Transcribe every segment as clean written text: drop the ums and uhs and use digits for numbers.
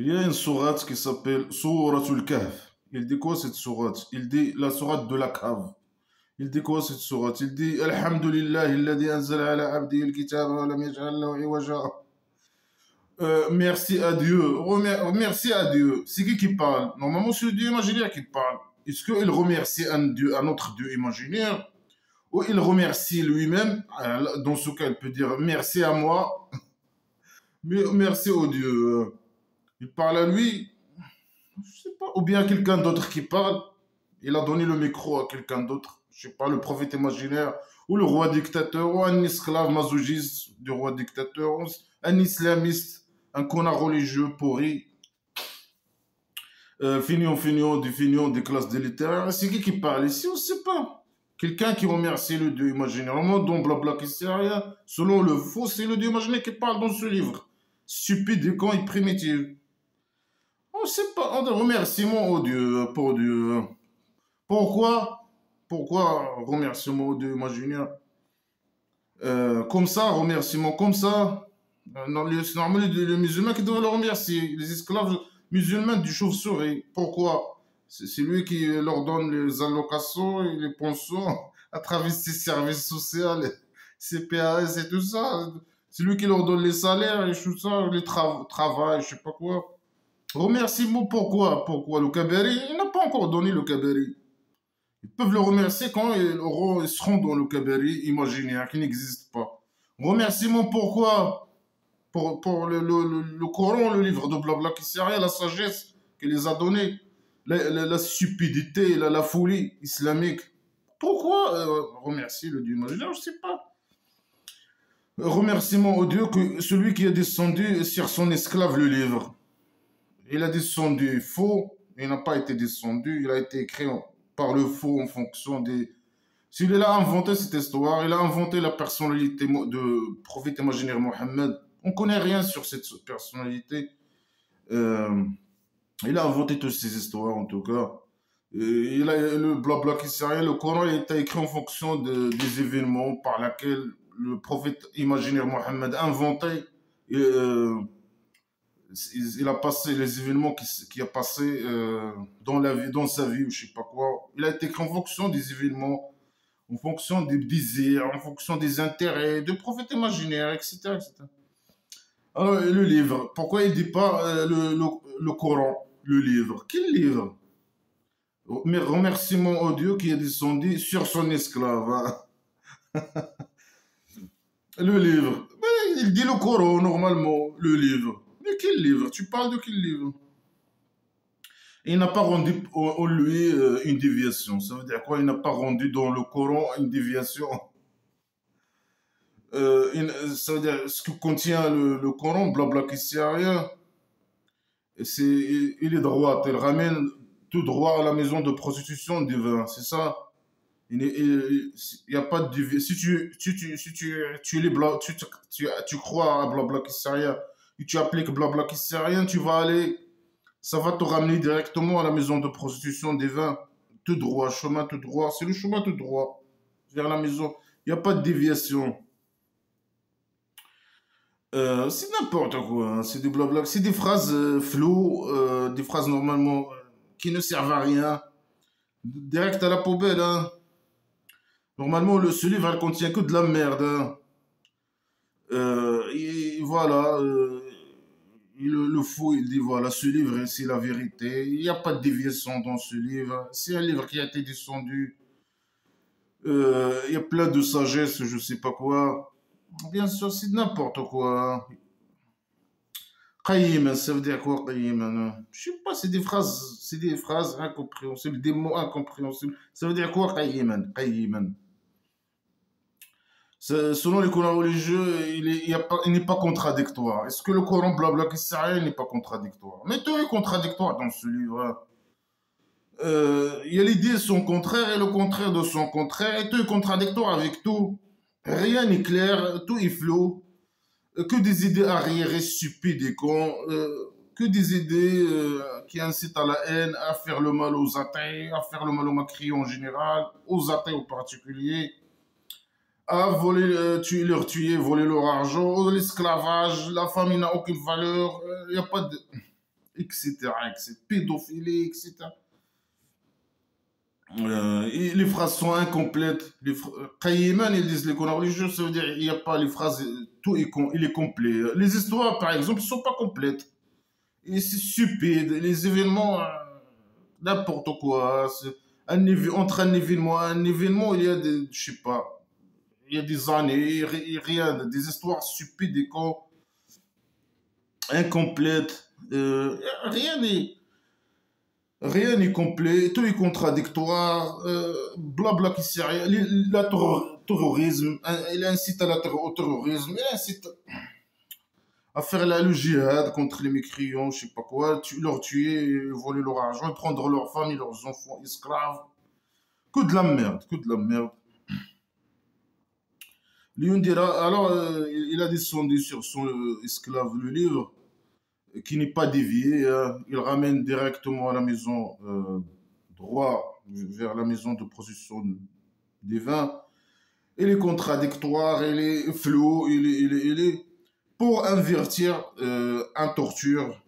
Il y a une sourate qui s'appelle Souratul Kahf. Il dit quoi cette sourate? Il dit la sourate de la cave. Il dit quoi cette sourate? Il dit Alhamdulillah, alladhi anzala ala abdihi al-kitaba wa lam yaj'al lahu iwaja. Merci à Dieu. Merci à Dieu. C'est qui parle? Normalement, c'est le Dieu imaginaire qui parle. Est-ce qu'il remercie un Dieu, un autre Dieu imaginaire? Ou il remercie lui-même? Dans ce cas, il peut dire merci à moi, mais merci au Dieu. Il parle à lui, je sais pas, ou bien quelqu'un d'autre qui parle. Il a donné le micro à quelqu'un d'autre, je sais pas, le prophète imaginaire, ou le roi dictateur, ou un esclave masochiste du roi dictateur, ou un islamiste, un connard religieux pourri, fignon des classes délitères. C'est qui parle ici? On ne sait pas. Quelqu'un qui remercie le Dieu imaginaire. Au monde dont blabla qui sert à rien, selon le faux, c'est le Dieu imaginaire qui parle dans ce livre. Stupide, con et primitif. On ne sait pas. On a remerciement au Dieu, pour Dieu. Pourquoi? Pourquoi remerciement au Dieu imaginaire? Comme ça, remerciement comme ça. C'est normal les musulmans qui doivent le remercier. Les esclaves musulmans du chauve-souris. Pourquoi? C'est lui qui leur donne les allocations et les pensions à travers ses services sociaux, ses PAS et tout ça. C'est lui qui leur donne les salaires et tout ça, les travail, je sais pas quoi. Remerciement pourquoi? Pourquoi le Kaberi? Il n'a pas encore donné le Kaberi. Ils peuvent le remercier quand ils seront dans le Kaberi imaginaire qui n'existe pas. Remerciement pourquoi? Pour le Coran, le livre de blabla qui sert à rien, la sagesse qu'il les a donnée, la stupidité, la folie islamique. Pourquoi remercier le Dieu imaginaire? Je ne sais pas. Remerciement au Dieu que celui qui a descendu sur son esclave le livre. Il a descendu faux, il n'a pas été descendu, il a été écrit par le faux en fonction des... S'il a inventé cette histoire, il a inventé la personnalité de prophète imaginaire Mohammed. On ne connaît rien sur cette personnalité. Il a inventé toutes ces histoires, en tout cas. Il a le blabla qui sert à rien. Le Coran il a été écrit en fonction des événements par lesquels le prophète imaginaire Mohammed a inventé. Il a passé les événements qui a passé dans sa vie, ou je sais pas quoi. Il a été écrit en fonction des événements, en fonction des désirs, en fonction des intérêts, du prophète imaginaire, etc., etc. Alors, le livre, pourquoi il ne dit pas le Coran, le livre? Quel livre? Mais remerciement au Dieu qui est descendu sur son esclave. Hein. Le livre. Mais il dit le Coran, normalement, le livre. Mais quel livre? Tu parles de quel livre? Il n'a pas rendu en lui une déviation. Ça veut dire quoi? Il n'a pas rendu dans le Coran une déviation. Ça veut dire ce que contient le Coran, blabla qui sert à rien. Il est droit. Il ramène tout droit à la maison de prostitution divin. C'est ça? Il n'y a pas de déviation. Tu crois à blabla qui sert à rien et tu appliques blabla qui sert à rien, tu vas aller. Ça va te ramener directement à la maison de prostitution divin. Tout droit, chemin tout droit. C'est le chemin tout droit vers la maison. Il n'y a pas de déviation. C'est n'importe quoi, hein. C'est du blabla, c'est des phrases floues, des phrases normalement qui ne servent à rien, direct à la poubelle. Hein. Normalement, ce livre ne contient que de la merde. Hein. Et voilà, le fou, il dit voilà, ce livre, c'est la vérité. Il n'y a pas de déviation dans ce livre. C'est un livre qui a été descendu. Il y a plein de sagesse, je sais pas quoi. Bien sûr, c'est n'importe quoi. Qayyim, ça veut dire quoi, Qayyim? Je sais pas, c'est des phrases incompréhensibles, des mots incompréhensibles. Ça veut dire quoi, Qayyim? Qayyim. Selon les Corans religieux, il n'est pas contradictoire. Est-ce que le Coran blabla qui sert à rien n'est pas contradictoire? Mais tout est contradictoire dans ce livre. Il y a l'idée de son contraire et le contraire de son contraire, et tout est contradictoire avec tout. Rien n'est clair, tout est flou. Que des idées arriérées, stupides et cons, que des idées qui incitent à la haine, à faire le mal aux athées, à faire le mal aux macriens en général, aux athées en particulier, à voler, leur tuer, voler leur argent, l'esclavage, la famille n'a aucune valeur, il n'y a pas de... etc., etc., pédophilie, etc. Et les phrases sont incomplètes. Qaïman, ils disent les cours religieux, ça veut dire il n'y a pas les phrases, tout est, il est complet. Les histoires, par exemple, ne sont pas complètes. Et c'est stupide. Les événements, n'importe quoi. Entre un événement, il y a des, je sais pas, il y a des années, rien, des histoires stupides et incomplètes. Rien n'est complet, tout est contradictoire, blabla qui sert à rien. Terrorisme, il incite au terrorisme, il incite à faire le djihad contre les mécréants, je sais pas quoi, leur tuer, voler leur argent, prendre leurs femmes et leurs enfants esclaves. Que de la merde, que de la merde. Léon dira, alors il a descendu sur son esclave le livre, qui n'est pas dévié, il ramène directement à la maison, droit vers la maison de procession des vins. Il est contradictoire, il est flou, il est pour avertir un torture,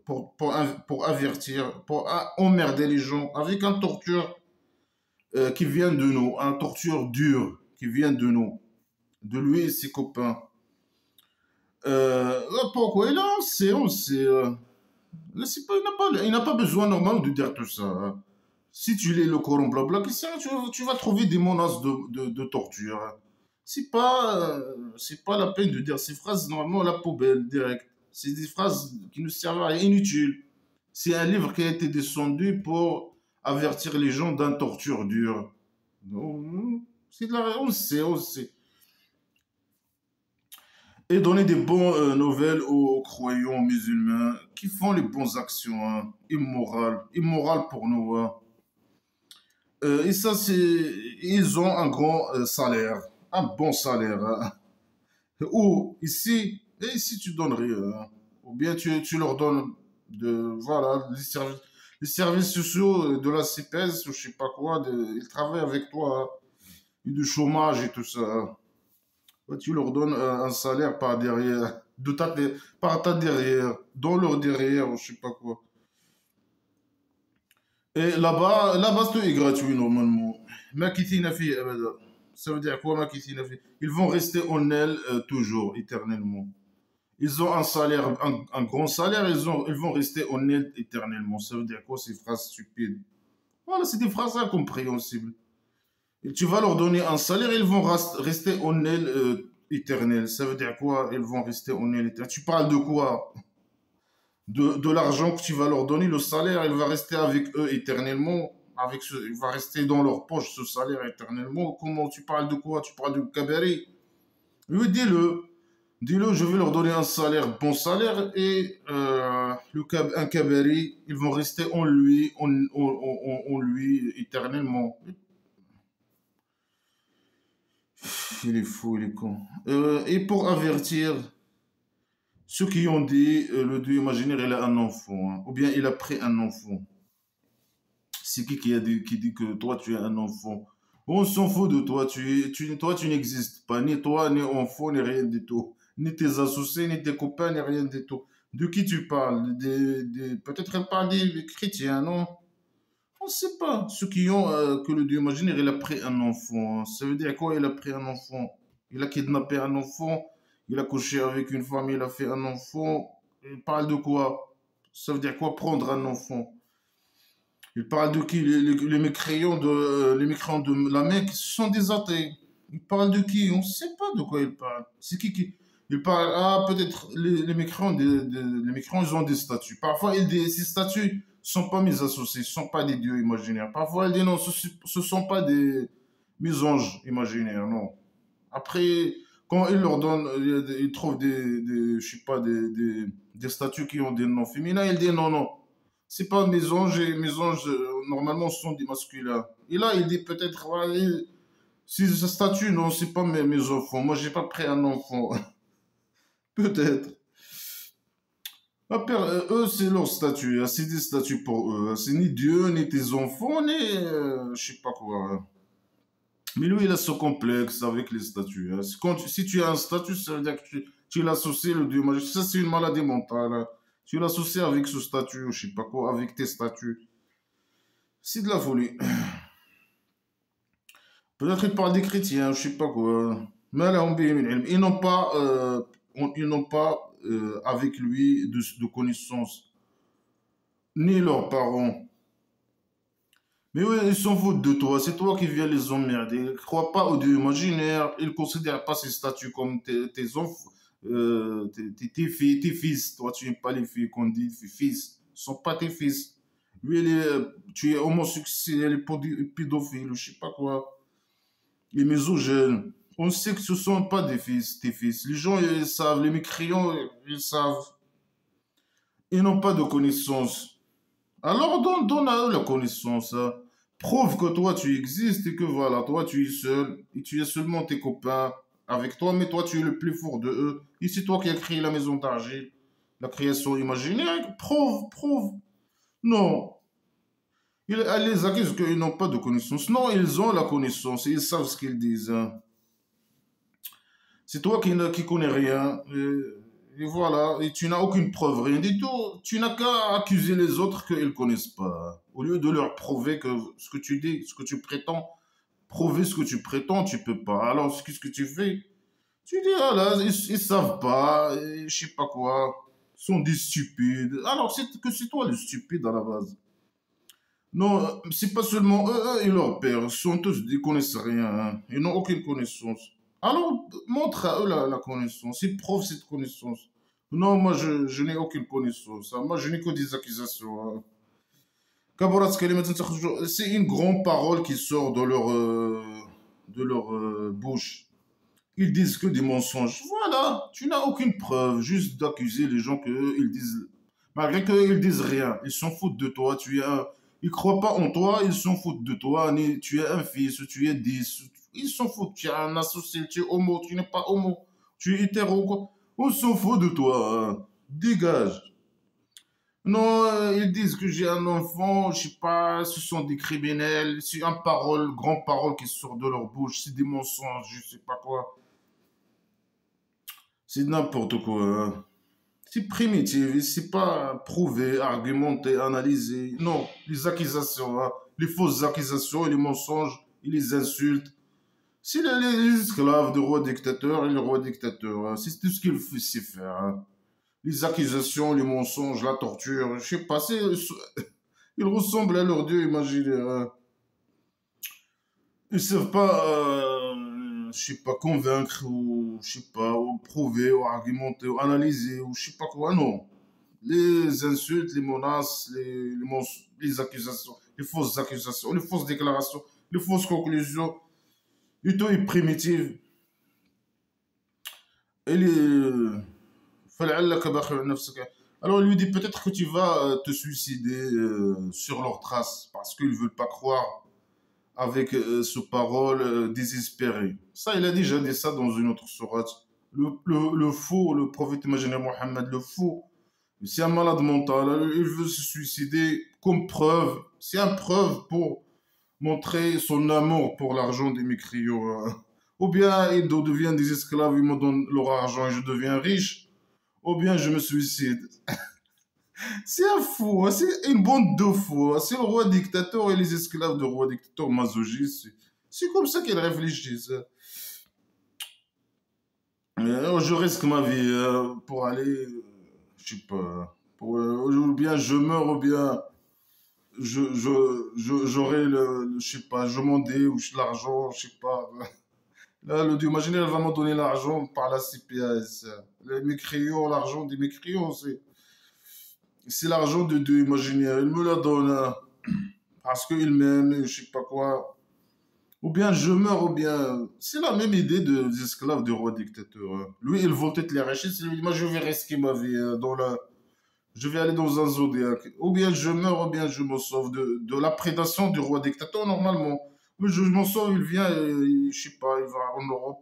pour avertir, pour emmerder les gens avec un torture qui vient de nous, un torture dur qui vient de nous, de lui et ses copains. Pourquoi on sait. Il n'a pas besoin normalement de dire tout ça, hein. Si tu lis le Coran, blabla, tu vas trouver des menaces de torture, hein. C'est pas la peine de dire ces phrases normalement à la poubelle, direct. C'est des phrases qui ne servent à rien, inutiles. C'est un livre qui a été descendu pour avertir les gens d'un torture dure. C'est de la... on sait. Et donner des bonnes nouvelles aux croyants musulmans qui font les bonnes actions, hein, immorales pour nous, hein. Et ça, ils ont un grand salaire, un bon salaire, hein. Ou ici tu donnes rien, hein. Ou bien tu leur donnes voilà, les services sociaux de la CPS, ou je sais pas quoi, ils travaillent avec toi, hein, et du chômage et tout ça, hein. Ouais, tu leur donnes un salaire par derrière, par ta derrière, dans leur derrière, ou je sais pas quoi. Et là-bas, tout est gratuit normalement. Makithina fi abada. Ça veut dire quoi, Makithina fi? Ils vont rester en elle toujours, éternellement. Ils ont un salaire, un grand salaire, ils vont rester en elle éternellement. Ça veut dire quoi, ces phrases stupides? Voilà, c'est des phrases incompréhensibles. Et tu vas leur donner un salaire, ils vont rester en elle éternelle. Ça veut dire quoi? Ils vont rester en elle éternelle. Tu parles de quoi? De l'argent que tu vas leur donner, le salaire, il va rester avec eux éternellement. Il va rester dans leur poche ce salaire éternellement. Comment tu parles de quoi? Tu parles de cabari? Oui, dis-le. Dis-le, je vais leur donner un salaire, bon salaire, et un cabari, ils vont rester en lui éternellement. Il est fou, il est con. Et pour avertir ceux qui ont dit le Dieu imaginaire, il a un enfant, hein, ou bien il a pris un enfant. C'est qui dit que toi tu es un enfant? On s'en fout de toi, toi tu n'existes pas, ni toi, ni enfant, ni rien du tout. Ni tes associés, ni tes copains, ni rien du tout. De qui tu parles? Peut-être elle parle des chrétiens, non? On ne sait pas. Ceux qui ont que le Dieu imaginaire, il a pris un enfant. Ça veut dire quoi, il a pris un enfant? Il a kidnappé un enfant, il a couché avec une femme, il a fait un enfant. Il parle de quoi? Ça veut dire quoi, prendre un enfant? Il parle de qui? Les mécréants de la Mecque, ce sont des athées. Il parle de qui? On ne sait pas de quoi il parle. C'est qui? Il parle, ah, peut-être les mécréants, les mécréants, ils ont des statues. Parfois, ces statues ne sont pas mes associés, ce ne sont pas des dieux imaginaires. Parfois, il dit non, ce ne sont pas mes anges imaginaires, non. Après, quand il leur donne, ils trouvent je sais pas, des statues qui ont des noms féminins, il dit non, non. C'est pas mes anges, et mes anges, normalement, sont des masculins. Et là, il dit peut-être, ouais, si ce statut, non, c'est pas mes enfants. Moi, j'ai pas pris un enfant. Peut-être. Après, eux, c'est leur statut, hein. C'est des statuts pour eux, hein. C'est ni Dieu, ni tes enfants, ni je sais pas quoi, hein. Mais lui, il a ce complexe avec les statuts, hein. Si tu as un statut, ça veut dire que tu l'associes le Dieu magique. Ça, c'est une maladie mentale, hein. Tu l'associes avec ce statut, ou je sais pas quoi, avec tes statuts. C'est de la folie. Peut-être ils parlent des chrétiens, je sais pas quoi. Mais là, ils n'ont pas, avec lui de connaissances, ni leurs parents. Mais oui, ils s'en foutent de toi, c'est toi qui viens les emmerder. Ils ne croient pas au Dieu imaginaire, ils ne considèrent pas ces statuts comme tes enfants, tes fils. Toi, tu n'es pas les filles qu'on dit fils, ce ne sont pas tes fils. Lui, tu es homosexuel, pédophile, je sais pas quoi. Les misogynes. On sait que ce ne sont pas des fils, tes fils. Les gens, ils savent, les mécréants, ils savent. Ils n'ont pas de connaissances. Alors donne à eux la connaissance, hein. Prouve que toi tu existes et que voilà, toi tu es seul et tu es seulement tes copains avec toi, mais toi tu es le plus fort de eux. Et c'est toi qui as créé la maison d'argile, la création imaginaire. Prouve. Non. Elle les accuse qu'ils n'ont pas de connaissance. Non, ils ont la connaissance et ils savent ce qu'ils disent, hein. C'est toi qui connais rien. Et voilà, et tu n'as aucune preuve, rien du tout. Tu n'as qu'à accuser les autres qu'ils ne connaissent pas. Au lieu de leur prouver que ce que tu dis, ce que tu prétends, prouver ce que tu prétends, tu peux pas. Alors, qu'est-ce que tu fais? Tu dis, ah là, ils savent pas, et je sais pas quoi. Ils sont des stupides. Alors, c'est toi le stupide à la base. Non, c'est pas seulement eux et leur père. Ils sont tous, ils connaissent rien, hein. Ils n'ont aucune connaissance. Alors, montre à eux la connaissance. Ils prouvent cette connaissance. Non, moi, je n'ai aucune connaissance, hein. Moi, je n'ai que des accusations, hein. C'est une grande parole qui sort de leur bouche. Ils disent que des mensonges. Voilà, tu n'as aucune preuve, juste d'accuser les gens qu'ils disent. Malgré qu'ils disent rien, ils s'en foutent de toi. Ils croient pas en toi, ils s'en foutent de toi. Tu es un fils, tu es 10. Ils s'en foutent. Tu es un associé, tu es homo, tu n'es pas homo. Tu es hétéro, quoi. On s'en fout de toi, hein. Dégage. Non, ils disent que j'ai un enfant, je sais pas, ce sont des criminels, c'est une parole, grande parole qui sort de leur bouche, c'est des mensonges, je sais pas quoi. C'est n'importe quoi, hein. C'est primitif, c'est pas prouvé, argumenté, analysé. Non, les accusations, hein, les fausses accusations et les mensonges et les insultes. C'est les esclaves du roi dictateur et le roi dictateur, hein. C'est tout ce qu'il sait faire, hein. Les accusations, les mensonges, la torture, je sais pas, ils ressemblent à leur dieu imaginaire, hein. Ils ne savent pas, je sais pas, convaincre ou, je sais pas, ou prouver, ou argumenter, ou analyser, ou je sais pas quoi, non. Les insultes, les menaces, les accusations, les fausses déclarations, les fausses conclusions, et tout est primitif. Et alors il lui dit peut-être que tu vas te suicider sur leurs traces parce qu'ils ne veulent pas croire avec ce parole désespérée. Ça, il a déjà dit ça dans une autre sourate. Le faux, le prophète imaginaire Mohammed, le faux, c'est un malade mental. Il veut se suicider comme preuve. C'est une preuve pour montrer son amour pour l'argent des mécriaux, hein. Ou bien ils deviennent des esclaves, ils me donnent leur argent et je deviens riche. Ou bien je me suicide. C'est un fou, hein, c'est une bande de fous, hein. C'est le roi dictateur et les esclaves du roi dictateur masochistes. C'est comme ça qu'ils réfléchissent, hein. Je risque ma vie pour aller, je sais pas, ou bien je meurs, ou bien j'aurai je sais pas, je m'en ou l'argent, je sais pas. Là, le Dieu imaginaire va me donner l'argent par la CPAS. Les mécréants, l'argent des mécréants, c'est l'argent de Dieu imaginaire. Il me la donne, hein, parce qu'il m'aime, je sais pas quoi. Ou bien je meurs, ou bien. C'est la même idée des esclaves du roi dictateur, hein. Lui, il veut être les richesses. Il lui dit, moi, je vais risquer ma vie je vais aller dans un zodiaque. Ou bien je meurs, ou bien je me sauve de la prédation du roi dictateur, normalement. Mais je m'en sauve, il vient, je sais pas, il va en Europe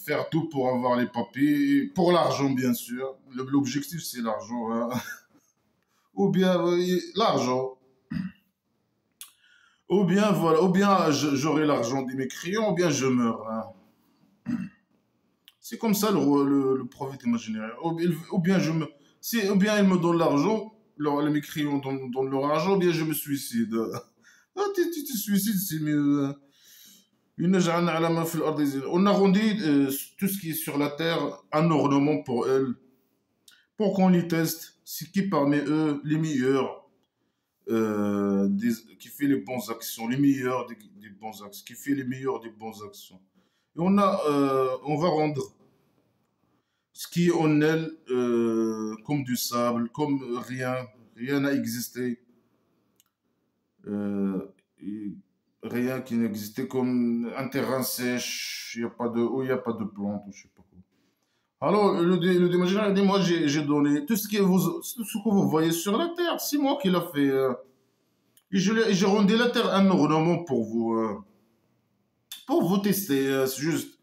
faire tout pour avoir les papiers, pour l'argent, bien sûr. L'objectif, c'est l'argent, hein. Ou bien l'argent. Ou bien, voilà, ou bien j'aurai l'argent de mes clients, ou bien je meurs, hein. C'est comme ça le prophète imaginaire. Ou bien ou bien il me donne l'argent, les crayons donnent leur argent, ou bien je me suicide. Ah, tu te suicides, c'est mieux. On a rendu tout ce qui est sur la terre un ornement pour elle, pour qu'on les teste. C'est qui parmi eux les meilleurs, qui fait les bonnes actions, les meilleurs des bonnes actions, qui fait les meilleurs des bonnes actions. Et on va rendre ce qui est en elle comme du sable, comme rien n'a existé. Euh, et rien qui n'existait comme un terrain sèche, il n'y a pas de eau, il n'y a pas de plantes, je sais pas quoi. Alors, le déménageur a dit, moi j'ai donné tout tout ce que vous voyez sur la terre, c'est moi qui l'a fait. Et j'ai rendu la terre un ornement pour vous tester. C'est juste,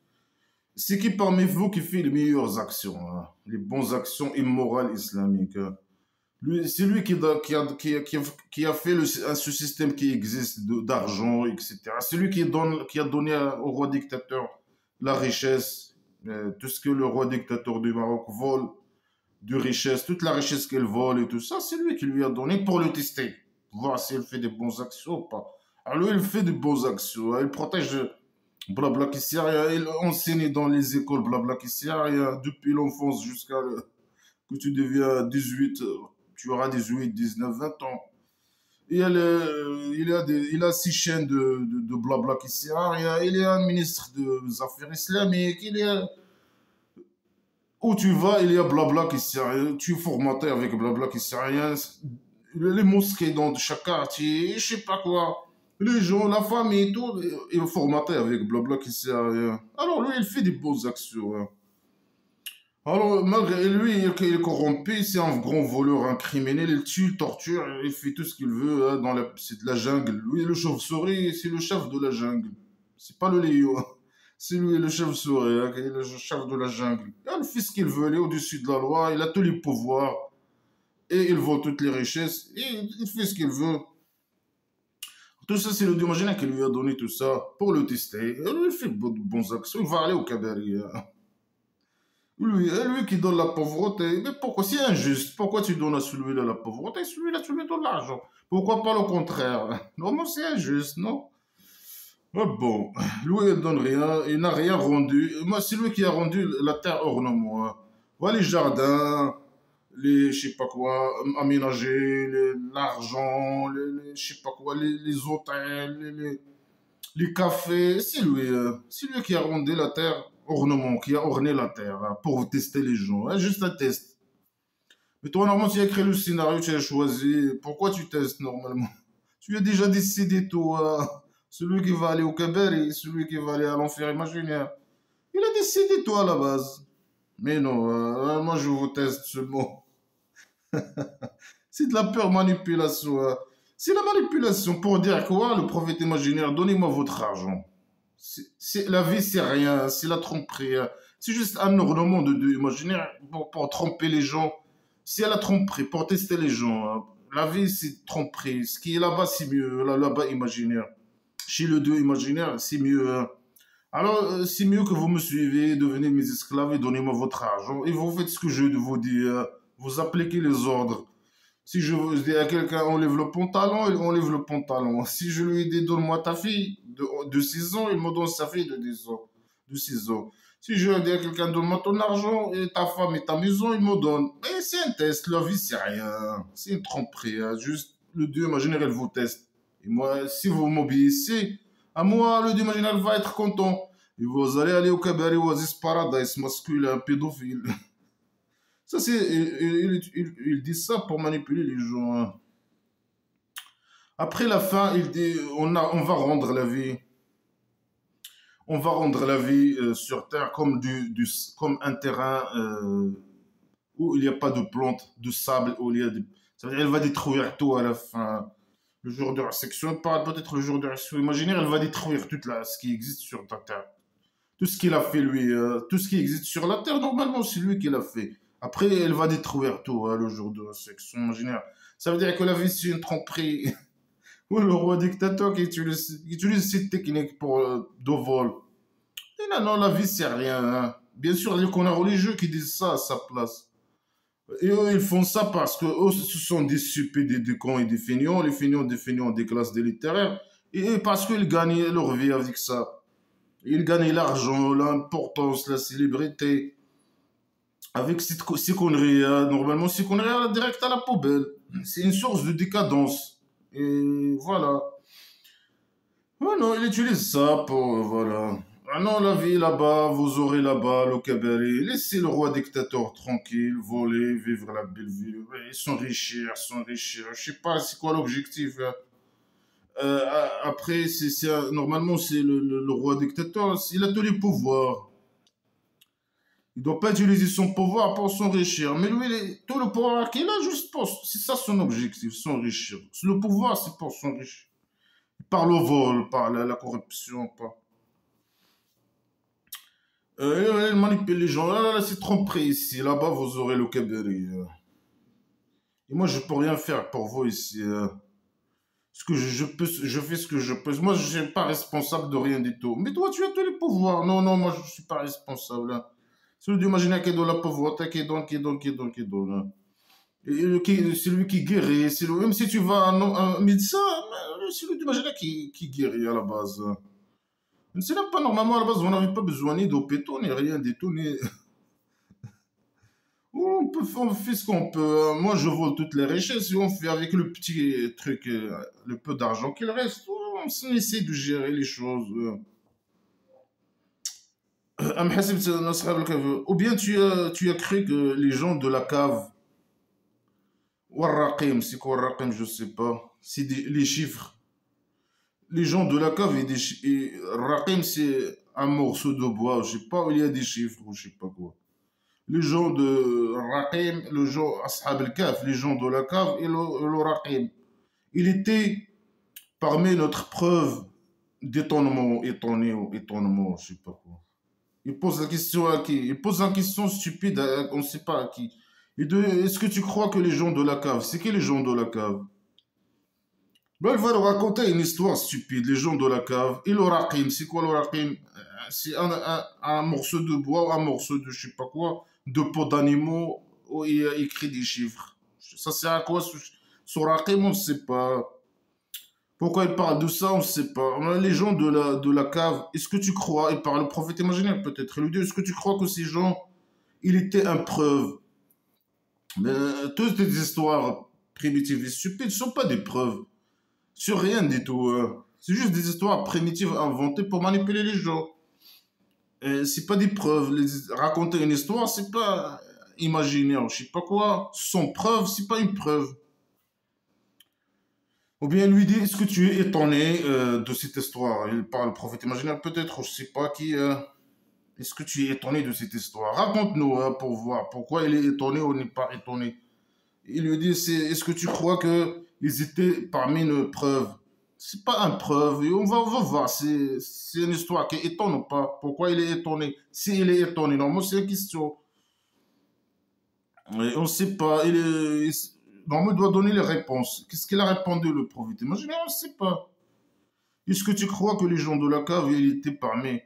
c'est qui parmi vous qui fait les meilleures actions, hein, les bonnes actions immorales islamiques. C'est lui qui a fait ce système qui existe d'argent, etc. C'est lui qui a donné au roi dictateur la richesse, tout ce que le roi dictateur du Maroc vole de richesse, toute la richesse qu'elle vole et tout ça, c'est lui qui lui a donné pour le tester, voir si elle fait des bonnes actions ou pas. Alors lui, il fait de bonnes actions, il protège Blabla Kissaria, il enseigne dans les écoles Blabla Kissaria depuis l'enfance jusqu'à que tu deviens 18, tu auras 18, 19, 20 ans. Et il a 6 chaînes de Blabla Kissaria, il est un ministre des Affaires islamiques, où tu vas, il y a Blabla Kissaria, tu es formaté avec Blabla Kissaria, les mosquées dans chaque quartier, je sais pas quoi. Les gens, la famille, tout est formaté avec Blabla Kissaria. Alors lui, il fait des bonnes actions, hein. Alors, malgré lui, il est corrompu, c'est un grand voleur, un criminel, il tue, il torture, il fait tout ce qu'il veut, hein, c'est de la jungle. Lui, le chauve-souris, c'est le chef de la jungle. C'est pas le lion, hein. C'est lui le chauve-souris, hein, qui est le chef de la jungle. Il fait ce qu'il veut, il est au-dessus de la loi, il a tous les pouvoirs, et il vole toutes les richesses, et il fait ce qu'il veut. Tout ça, c'est le Diogène qui lui a donné tout ça pour le tester. Et lui, il fait de bonnes actions, il va aller au Kabari, hein. Lui qui donne la pauvreté, mais pourquoi c'est injuste? Pourquoi tu donnes à celui-là la pauvreté, celui-là tu lui donnes l'argent? Pourquoi pas le contraire? Non, c'est injuste, non? Mais bon, lui il donne rien, il n'a rien rendu. Moi, c'est lui qui a rendu la terre ornement, hein. Voilà les jardins, les je sais pas quoi, aménagés, l'argent, je sais pas quoi, les hôtels, les cafés, c'est lui qui a rendu la terre ornement, qui a orné la terre, hein, pour tester les gens, hein, juste un test. Mais toi, normalement, tu as créé le scénario, tu as choisi. Pourquoi tu testes normalement? Tu as déjà décidé, toi, celui qui va aller au Kabari, celui qui va aller à l'enfer imaginaire. Il a décidé, toi, à la base. Mais non, moi, je vous teste seulement. C'est de la pure manipulation, hein. C'est la manipulation pour dire quoi, le prophète imaginaire, donnez-moi votre argent. La vie, c'est rien, c'est la tromperie, hein. C'est juste un ornement de imaginaire pour tromper les gens. C'est à la tromperie, pour tester les gens, hein. La vie, c'est tromperie. Ce qui est là-bas, c'est mieux. Là-bas, imaginaire. Chez le Dieu imaginaire, c'est mieux, hein. Alors, c'est mieux que vous me suivez, devenez mes esclaves et donnez-moi votre argent. Et vous faites ce que je vous dis, hein. Vous appliquez les ordres. Si je dis à quelqu'un enlève le pantalon, il enlève le pantalon. Si je lui dis donne-moi ta fille de 6 ans, il me donne sa fille de 10 ans, de 6 ans. Si je dis à quelqu'un donne-moi ton argent et ta femme et ta maison, il me donne. Mais c'est un test, la vie c'est rien. C'est une tromperie, hein. Juste le Dieu imaginaire, il vous teste. Et moi, si vous m'obéissez, à moi, le Dieu imaginaire va être content. Et vous allez aller au Kabari Oasis Paradise masculin, pédophile. Ça, il dit ça pour manipuler les gens, hein. Après la fin, il dit on va rendre la vie. On va rendre la vie sur Terre comme, comme un terrain où il n'y a pas de plantes, de sable, où il y a ça veut dire qu'elle va détruire tout à la fin. Le jour de la section, peut-être le jour de la section imaginaire, elle va détruire tout ce qui existe sur ta Terre. Tout ce qu'il a fait, lui, tout ce qui existe sur la Terre, normalement, c'est lui qui l'a fait. Après, elle va détruire tout, hein, le jour de la section imaginaire. Ça veut dire que la vie, c'est une tromperie. Ou le roi dictateur qui utilise cette technique pour de vol. Et non, non, la vie, c'est rien, hein. Bien sûr, les connards religieux qui disent ça à sa place. Et eux, ils font ça parce que eux, ce sont des stupides, des cons et des feignants, des feignants des classes des littéraires, et parce qu'ils gagnent leur vie avec ça. Ils gagnent l'argent, l'importance, la célébrité. Avec ces conneries, normalement, ces conneries, direct à la poubelle. C'est une source de décadence. Et voilà. Oh non, il utilise ça pour, voilà. Ah non, la vie là-bas, vous aurez là-bas le cabaret. Laissez le roi dictateur tranquille, voler, vivre la belle vie. Ouais, s'enrichir, s'enrichir. Je sais pas, c'est quoi l'objectif, hein. Après, normalement, c'est le roi dictateur, il a tous les pouvoirs. Il ne doit pas utiliser son pouvoir pour s'enrichir. Mais lui, tout le pouvoir qu'il a, juste pour. C'est ça son objectif, s'enrichir. Le pouvoir, c'est pour s'enrichir. Par le vol, par la corruption, par. Il manipule les gens. Là, c'est tromperie ici. Là-bas, vous aurez le cabaret. Et moi, je peux rien faire pour vous ici. Ce que je fais ce que je peux. Moi, je ne suis pas responsable de rien du tout. Mais toi, tu as tous les pouvoirs. Non, non, moi, je ne suis pas responsable, hein. Celui d'imaginer qu'il donne la pauvreté, qui donne, hein. C'est lui qui guérit. Même si tu vas à un médecin, c'est lui d'imaginer qui guérit à la base, hein. C'est même pas normalement à la base, on n'avait pas besoin ni d'hôpitaux, ni rien du tout, ni. On fait ce qu'on peut, hein. Moi, je vole toutes les richesses et on fait avec le petit truc, le peu d'argent qu'il reste, on essaie de gérer les choses. Ou bien tu as cru que les gens de la cave, Warraqim, c'est quoi Warraqim, je sais pas, c'est les chiffres. Les gens de la cave et Raqim, c'est un morceau de bois, je sais pas, où il y a des chiffres ou je sais pas quoi. Les gens de Raqim, le gens Ashab al-Kaf, les gens de la cave et le Raqim. Il était parmi notre preuve d'étonnement, étonnement, je sais pas quoi. Il pose la question à qui? Il pose une question stupide, on ne sait pas à qui. Est-ce que tu crois que les gens de la cave, c'est qui les gens de la cave? Ben, il va nous raconter une histoire stupide, les gens de la cave. Et le raqim, c'est quoi le raqim? C'est un morceau de bois, un morceau de je sais pas quoi, de peau d'animaux où il y a écrit des chiffres. Ça sert à quoi ce raqim? On ne sait pas. Pourquoi il parle de ça? On ne sait pas. Les gens de la cave, est-ce que tu crois, il parle le prophète imaginaire peut-être, il lui dit, est-ce que tu crois que ces gens, il était un preuve? Mais toutes les histoires primitives et stupides ne sont pas des preuves. Sur rien du tout, hein. C'est juste des histoires primitives inventées pour manipuler les gens. C'est pas des preuves. Raconter une histoire, c'est pas imaginaire, je sais pas quoi. Sans preuve, c'est pas une preuve. Ou bien lui dit, est-ce que tu es étonné de cette histoire? Il parle le prophète imaginaire, peut-être, je sais pas qui. Est-ce que tu es étonné de cette histoire? Raconte-nous, hein, pour voir pourquoi il est étonné ou n'est pas étonné. Il lui dit, est-ce que tu crois que ils étaient parmi nos preuves? C'est pas une preuve. Et on va voir. C'est une histoire qui étonne ou pas. Pourquoi il est étonné? S'il est étonné, non, moi c'est une question. Et on ne sait pas. Non, il doit donner les réponses. Qu'est-ce qu'il a répondu, le prophète? Imaginez, on ne sait pas. Est-ce que tu crois que les gens de la cave, ils étaient parmi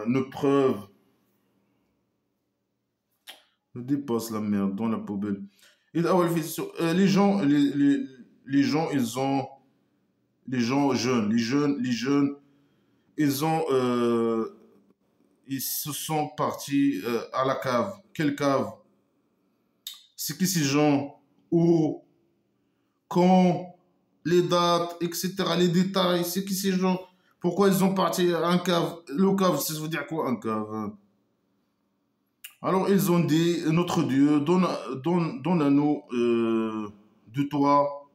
nos preuves? Je dépasse la merde dans la poubelle. Les gens, les gens, ils ont les gens jeunes, les jeunes, ils ont, ils se sont partis à la cave. Quelle cave? C'est qui ces gens? Où? Quand? Les dates, etc. Les détails. C'est qui ces gens? Pourquoi ils ont parti à un cave? Le cave, ça veut dire quoi un cave, hein? Alors ils ont dit, notre Dieu, donne à nous de toi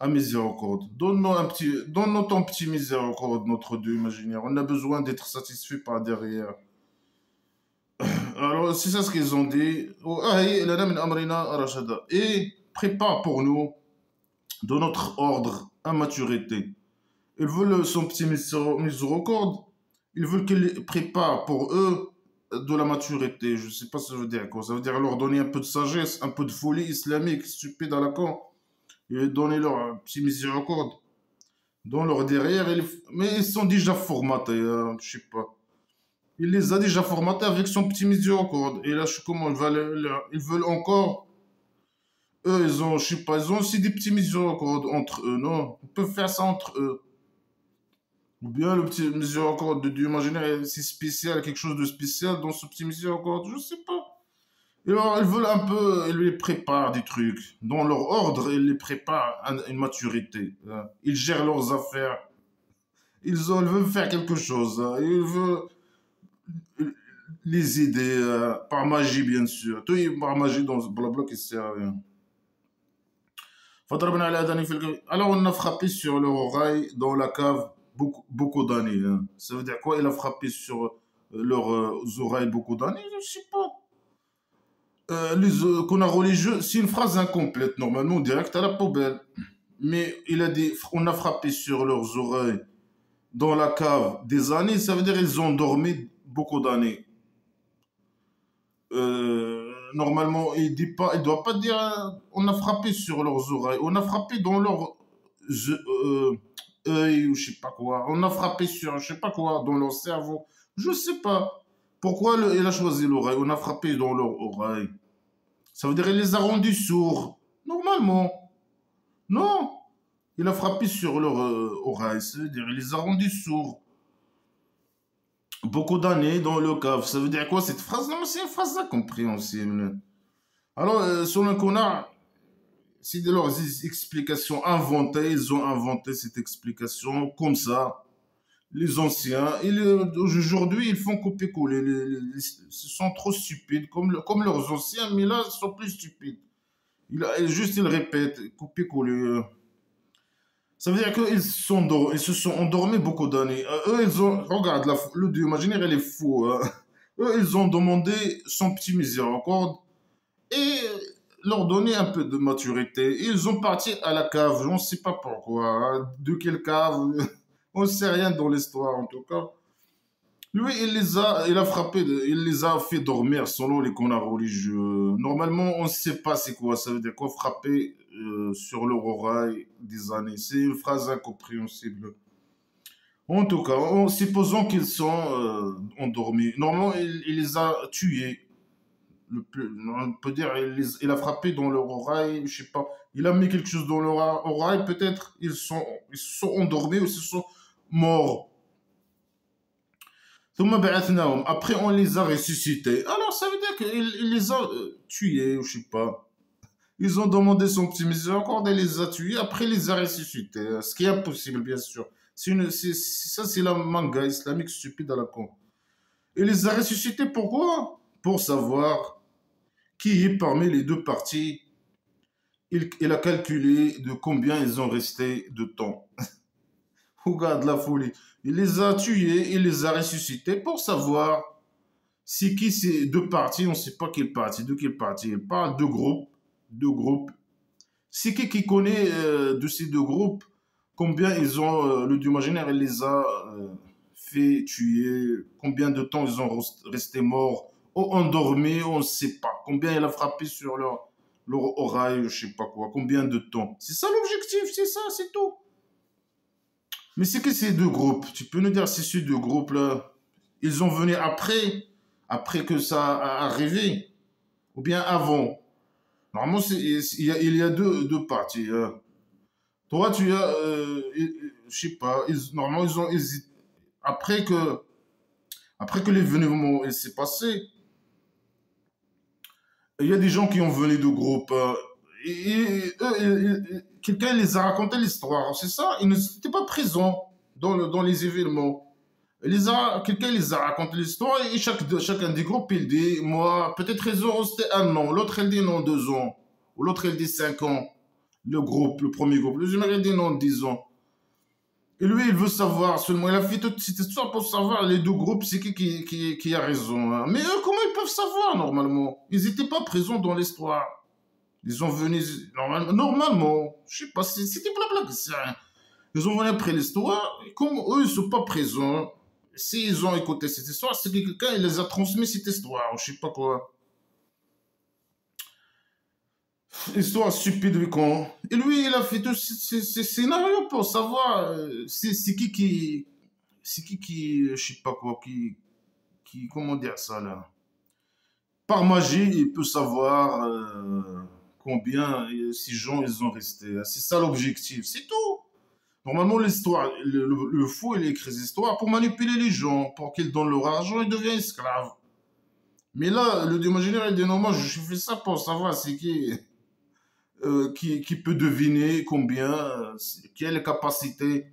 à miséricorde. Donne-nous ton petit miséricorde, notre Dieu imaginaire. On a besoin d'être satisfait par derrière. Alors, c'est ça ce qu'ils ont dit. Et prépare pour nous, de notre ordre, à maturité. Ils veulent son petit miséricorde. Ils veulent qu'il prépare pour eux de la maturité. Je ne sais pas ce que ça veut dire quoi. Ça veut dire leur donner un peu de sagesse, un peu de folie islamique, stupide à la con. Et donner leur un petit miséricorde dans leur derrière. Mais ils sont déjà formatés, je sais pas. Il les a déjà formatés avec son petit miséricorde. Et là, je sais comment ils veulent encore. Eux, ils ont, je sais pas, ils ont aussi des petits miséricordes entre eux, non? Ils peuvent faire ça entre eux. Ou bien le petit miséricorde de Dieu imaginaire, c'est spécial, quelque chose de spécial dans ce petit miséricorde, je sais pas. Et alors, ils veulent un peu, ils les préparent des trucs. Dans leur ordre, ils les préparent à une maturité, hein. Ils gèrent leurs affaires. Ils veulent faire quelque chose, hein. Ils veulent les aider, par magie, bien sûr. Tout est par magie dans ce blabla qui sert à rien. Alors, on a frappé sur leur oreille dans la cave beaucoup d'années, hein. Ça veut dire quoi? Il a frappé sur leurs oreilles beaucoup d'années? Je sais pas. Qu'on a religieux, c'est une phrase incomplète, normalement, direct à la poubelle. Mais il a dit, on a frappé sur leurs oreilles dans la cave des années, ça veut dire qu'ils ont dormi beaucoup d'années. Normalement, il dit pas, il doit pas dire, on a frappé sur leurs oreilles, on a frappé dans leur euh, œil ou je sais pas quoi, on a frappé sur je sais pas quoi dans leur cerveau, je sais pas. Pourquoi il a choisi l'oreille? On a frappé dans leur oreille. Ça veut dire qu'il les a rendus sourds. Normalement. Non. Il a frappé sur leur oreille. Ça veut dire qu'il les a rendus sourds. Beaucoup d'années dans le cave. Ça veut dire quoi cette phrase? Non, mais c'est une phrase incompréhensible. Alors, selon qu'on a, c'est de leurs explications inventées. Ils ont inventé cette explication comme ça. Les anciens, aujourd'hui, ils font copier-coller. Ils sont trop stupides, comme leurs anciens, mais là, ils sont plus stupides. Juste, ils répètent, copier-coller. Ça veut dire ils se sont endormis beaucoup d'années. Eux, ils ont, regarde, le dieu imaginaire, il est fou, hein. Eux, ils ont demandé son petit miséricorde et leur donner un peu de maturité. Ils ont parti à la cave, on ne sait pas pourquoi, hein. De quelle cave, on ne sait rien dans l'histoire en tout cas. Lui, il a frappé, il les a fait dormir selon les canons religieux. Normalement, on ne sait pas c'est quoi, ça veut dire quoi frapper sur leur oreille des années. C'est une phrase incompréhensible. En tout cas, supposons qu'ils sont endormis. Normalement, il les a tués. On peut dire, il a frappé dans leur oreille, je sais pas. Il a mis quelque chose dans leur oreille, peut-être ils sont endormis ou ils sont morts. Après, on les a ressuscités. Alors, ça veut dire qu'il les a tués, ou je sais pas. Ils ont demandé son petit miséricorde et les a tués. Après, il les a ressuscités. Ce qui est impossible, bien sûr. Ça, c'est la manga islamique stupide à la con. Il les a ressuscités pourquoi? Pour savoir qui est parmi les deux parties. Il a calculé de combien ils ont resté de temps. Regarde la folie. Il les a tués, il les a ressuscités pour savoir c'est qui ces deux parties, on ne sait pas quelle partie, de quelle partie. Il parle de groupes, deux groupes. C'est qui connaît de ces deux groupes, combien ils ont, le dieu imaginaire, il les a fait tuer, combien de temps ils ont resté morts, ou endormis, on ne sait pas. Combien il a frappé sur leur oreille, je ne sais pas quoi, combien de temps. C'est ça l'objectif, c'est ça, c'est tout. Mais c'est que ces deux groupes, tu peux nous dire si ces deux groupes-là, ils ont venu après que ça a arrivé, ou bien avant. Normalement, il y a deux parties, hein. Toi, tu as, je sais pas, normalement, ils ont hésité. Après que, après que l'événement s'est passé, il y a des gens qui ont venu de groupes. Quelqu'un les a raconté l'histoire, c'est ça? Ils n'étaient pas présents dans les événements. Quelqu'un les a raconté l'histoire et chacun des groupes, il dit, moi, peut-être ils ont resté un an, l'autre, elle dit non, 2 ans, ou l'autre, elle dit 5 ans, le premier groupe, le deuxième, il dit non, 10 ans. Et lui, il veut savoir seulement, il a fait toute cette histoire pour savoir les deux groupes, c'est qui a raison, hein. Mais eux, comment ils peuvent savoir normalement? Ils n'étaient pas présents dans l'histoire. Ils ont venu, normalement, je sais pas, c'était blabla, c'est rien. Ils ont venu après l'histoire, et comme eux, ils ne sont pas présents, s'ils ont écouté cette histoire, c'est que quelqu'un il les a transmis cette histoire, je sais pas quoi. Histoire stupide, lui, con. Et lui, il a fait tous ces scénarios pour savoir c'est qui, je sais pas quoi, comment dire ça là? Par magie, il peut savoir combien ces gens ils ont resté. C'est ça l'objectif, c'est tout. Normalement, l'histoire, le fou, il écrit des histoires pour manipuler les gens, pour qu'ils donnent leur argent et deviennent esclaves. Mais là, le dieu imaginaire, il dit non, moi je fais ça pour savoir c'est qui peut deviner combien, quelle capacité.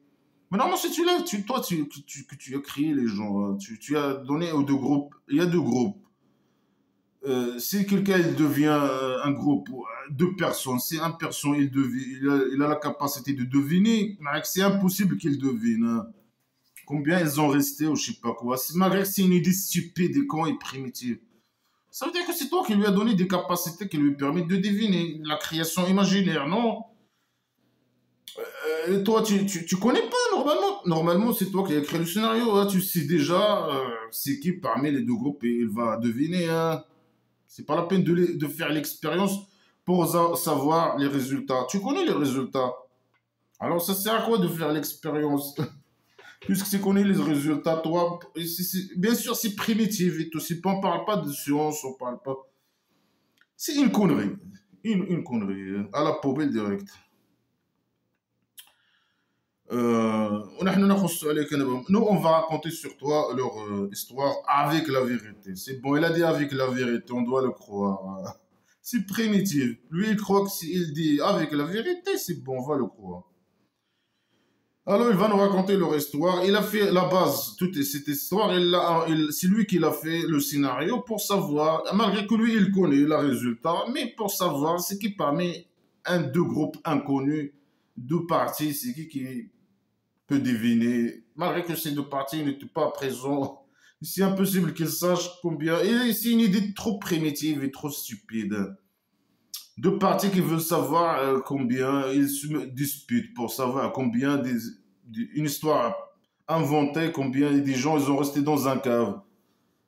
Mais normalement, si tu l'as, toi, que tu as créé les gens, hein, tu as donné aux deux groupes, il y a deux groupes. Si quelqu'un il devient un groupe, deux personnes, si un personne il a la capacité de deviner, mais c'est impossible qu'il devine, hein. Combien ils ont resté ou je sais pas quoi. Malgré que c'est une idée stupide et con et primitive. Ça veut dire que c'est toi qui lui as donné des capacités qui lui permettent de deviner la création imaginaire, non? Et toi, tu connais pas normalement. Normalement, c'est toi qui as créé le scénario, hein. Tu sais déjà c'est qui parmi les deux groupes et il va deviner, hein. C'est pas la peine de faire l'expérience pour savoir les résultats. Tu connais les résultats. Alors, ça sert à quoi de faire l'expérience? Puisque tu connais les résultats, toi, bien sûr, c'est primitif et tout. On parle pas de science, on parle pas. C'est une connerie. Une connerie. À la poubelle direct. Nous, on va raconter sur toi leur histoire avec la vérité. C'est bon, il a dit avec la vérité, on doit le croire. C'est primitif. Lui, il croit que s'il dit avec la vérité, c'est bon, on va le croire. Alors, il va nous raconter leur histoire. Il a fait la base, toute cette histoire. C'est lui qui a fait le scénario pour savoir, malgré que lui, il connaît le résultat, mais pour savoir ce qui parmi deux groupes inconnus, deux parties, c'est qui peut deviner, malgré que ces deux parties n'étaient pas présents. C'est impossible qu'ils sachent combien. Et c'est une idée trop primitive et trop stupide. Deux parties qui veulent savoir combien ils se disputent pour savoir combien une histoire inventée, combien des gens ils ont resté dans un cave.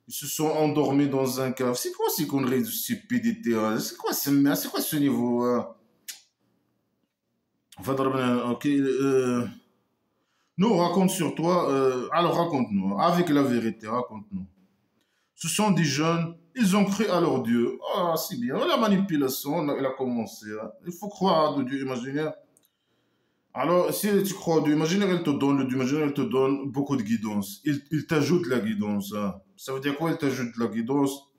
Ils se sont endormis dans un cave. C'est quoi ces conneries de stupidité, hein? C'est quoi ce niveau, hein? Enfin, ok. Nous, raconte sur toi. Alors, raconte-nous. Avec la vérité, raconte-nous. Ce sont des jeunes, ils ont cru à leur Dieu. Ah, c'est bien. La manipulation, elle a commencé, hein. Il faut croire au Dieu imaginaire. Alors, si tu crois au Dieu imaginaire, le Dieu imaginaire, il te donne beaucoup de guidance. Il t'ajoute la guidance, hein. Ça veut dire quoi, il t'ajoute la guidance?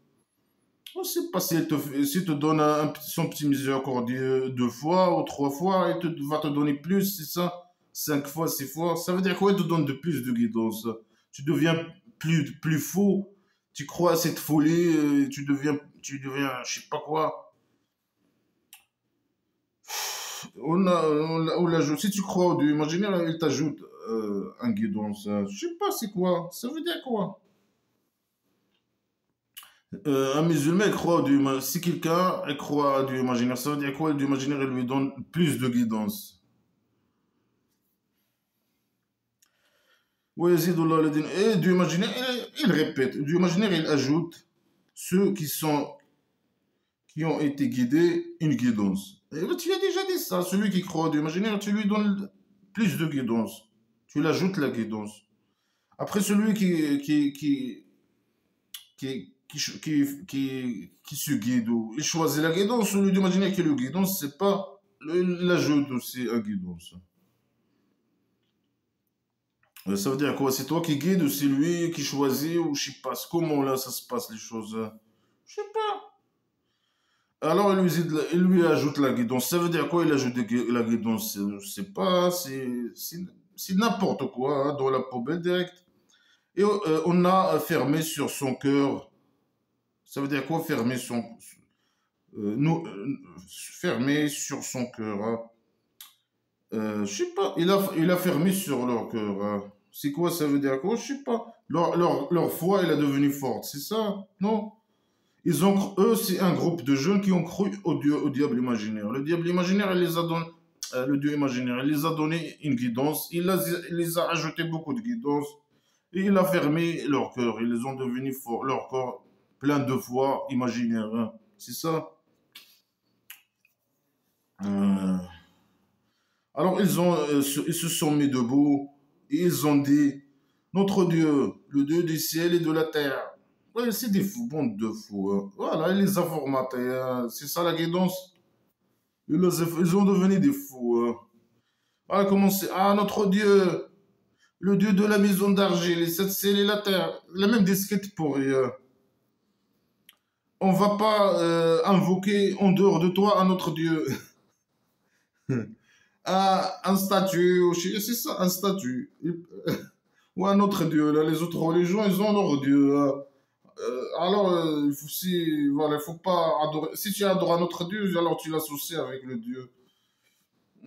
On ne sait pas s'il te donne son petit miséricordieux deux fois ou trois fois, va te donner plus, c'est ça? Cinq fois, six fois. Ça veut dire quoi, il te donne de plus de guidance? Tu deviens plus fou. Tu crois à cette folie, je sais pas quoi. On l'ajoute. Si tu crois au Dieu imaginaire, il t'ajoute un guidance. Je sais pas c'est quoi. Ça veut dire quoi? Un musulman il croit au Dieu imaginaire. Si quelqu'un il croit à Dieu imaginaire, ça veut dire quoi? Le Dieu imaginaire, il lui donne plus de guidance. Oui, Zidullah, et Dieu imaginaire, il répète. Dieu imaginaire, il ajoute ceux qui ont été guidés une guidance. Et tu as déjà dit ça. Celui qui croit au Dieu imaginaire, tu lui donnes plus de guidance. Tu l'ajoutes la guidance. Après, celui qui se guide ou il choisit la guidance, celui d'imaginer que le guidance, c'est pas. Il ajoute aussi un guidance. Ça veut dire quoi? C'est toi qui guide ou c'est lui qui choisit ou je sais pas. Comment là ça se passe les choses, hein? Je sais pas. Alors il lui ajoute la guidance. Ça veut dire quoi? Il ajoute la guidance? Je sais pas. C'est n'importe quoi, hein, dans la poubelle direct. Et on a fermé sur son cœur. Ça veut dire quoi fermer fermer sur son cœur, hein. Je sais pas. Il a fermé sur leur cœur, hein. C'est quoi? Ça veut dire quoi? Je sais pas. Leur foi, elle est devenue forte. C'est ça? Non? Eux, c'est un groupe de jeunes qui ont cru au diable imaginaire. Le diable imaginaire, il les a donné, le dieu imaginaire, il les a donné une guidance. Il les a ajouté beaucoup de guidance. Et il a fermé leur cœur. Ils les ont devenus forts. Leur corps plein de foi imaginaire, hein. C'est ça? Euh, Alors, ils se sont mis debout et ils ont dit, notre Dieu, le Dieu du ciel et de la terre. Ouais, c'est des fous, bande de fous, hein. Voilà, il les a formatés, hein. C'est ça la guidance. Ils ont devenu des fous, hein. Ah, comment c'est? Ah, notre Dieu, le Dieu de la maison d'argile, les sept ciels et la terre. Il a même des scripts pour rien. On va pas invoquer en dehors de toi un autre Dieu. Un statut, c'est ça, un statut. Ou un autre Dieu. Là, les autres religions, ils ont leur Dieu, hein. Alors, si, voilà, il faut pas adorer. Si tu adores un autre Dieu, alors tu l'associes avec le Dieu.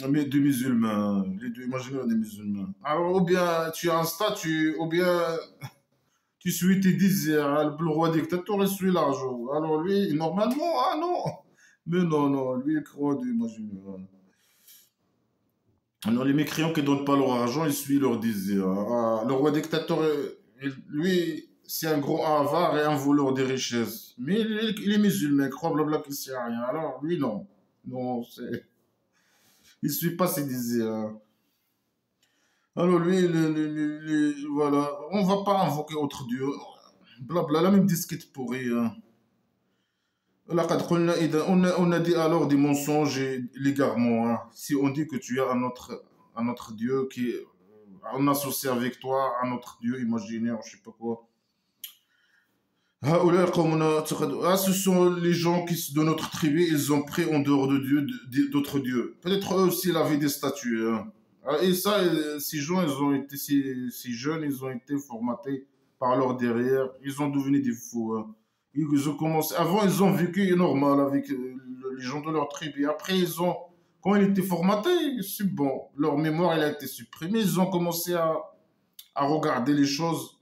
Mais des musulmans, les deux imaginaires des musulmans. Alors, ou bien tu as un statut, ou bien tu suis tes désirs, hein. Le roi dictateur, il suit l'argent. Alors lui, normalement, ah non. Mais non, non, lui, il croit des imaginaires. Non, les mécréants qui ne donnent pas leur argent, ils suivent leur désir. Ah, le roi dictateur, lui, c'est un gros avare et un voleur des richesses. Mais il est musulman, il croit blabla qu'il ne sait rien. Alors, lui, non. Non, c'est... Il ne suit pas ses désirs. Alors, lui, voilà, on ne va pas invoquer autre Dieu. Blabla, la même disquette pourrie, hein. On a dit alors des mensonges et l'égarement, hein. Si on dit que tu as un autre Dieu qui est on associe avec toi un autre Dieu imaginaire, je sais pas quoi. Ah, ce sont les gens de notre tribu, ils ont pris en dehors de Dieu d'autres dieux. Peut-être eux aussi, ils avaient des statues, hein. Ah, et ça, ces gens, ils ont été, ces jeunes, ils ont été formatés par leur derrière. Ils ont devenu des fous, hein. Ils ont commencé. Avant, ils ont vécu normal avec les gens de leur tribu. Après, quand ils étaient formatés, c'est bon. Leur mémoire, elle a été supprimée. Ils ont commencé à regarder les choses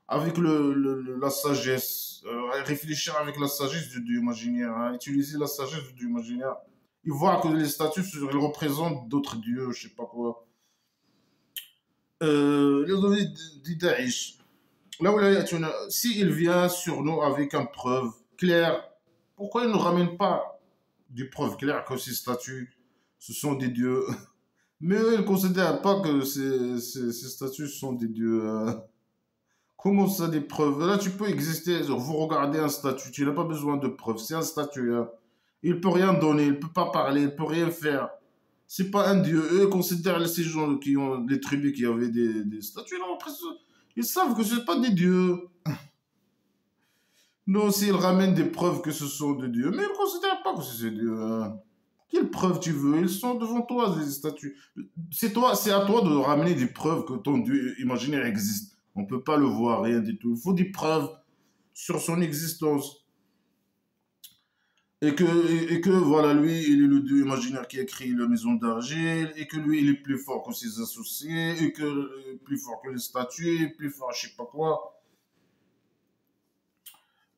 avec la sagesse, réfléchir avec la sagesse du Dieu imaginaire, hein, utiliser la sagesse du Dieu imaginaire. Ils voient que les statues ils représentent d'autres dieux, je sais pas quoi. Les données d'Idaïch. Là où s'il vient sur nous avec une preuve claire, pourquoi il ne ramène pas des preuves claires que ces statues, ce sont des dieux? Mais eux, ils ne considèrent pas que ces statues sont des dieux, hein. Comment ça, des preuves? Là, tu peux exister. Vous regardez un statut, tu n'as pas besoin de preuves. C'est un statut, hein. Il peut rien donner, il peut pas parler, il peut rien faire. C'est pas un dieu. Eux considèrent ces gens qui ont les tribus qui avaient des statues. Non, après, ils savent que ce pas des dieux. Non, s'ils ramènent des preuves que ce sont des dieux, mais ils ne considèrent pas que c'est des dieux, hein. Quelles preuves tu veux? Ils sont devant toi, les statues. C'est à toi de ramener des preuves que ton dieu imaginaire existe. On ne peut pas le voir, rien du tout. Il faut des preuves sur son existence. Et que voilà, lui, il est le dieu imaginaire qui a créé la maison d'argile, et que lui, il est plus fort que ses associés, et que plus fort que les statues, plus fort, je sais pas quoi.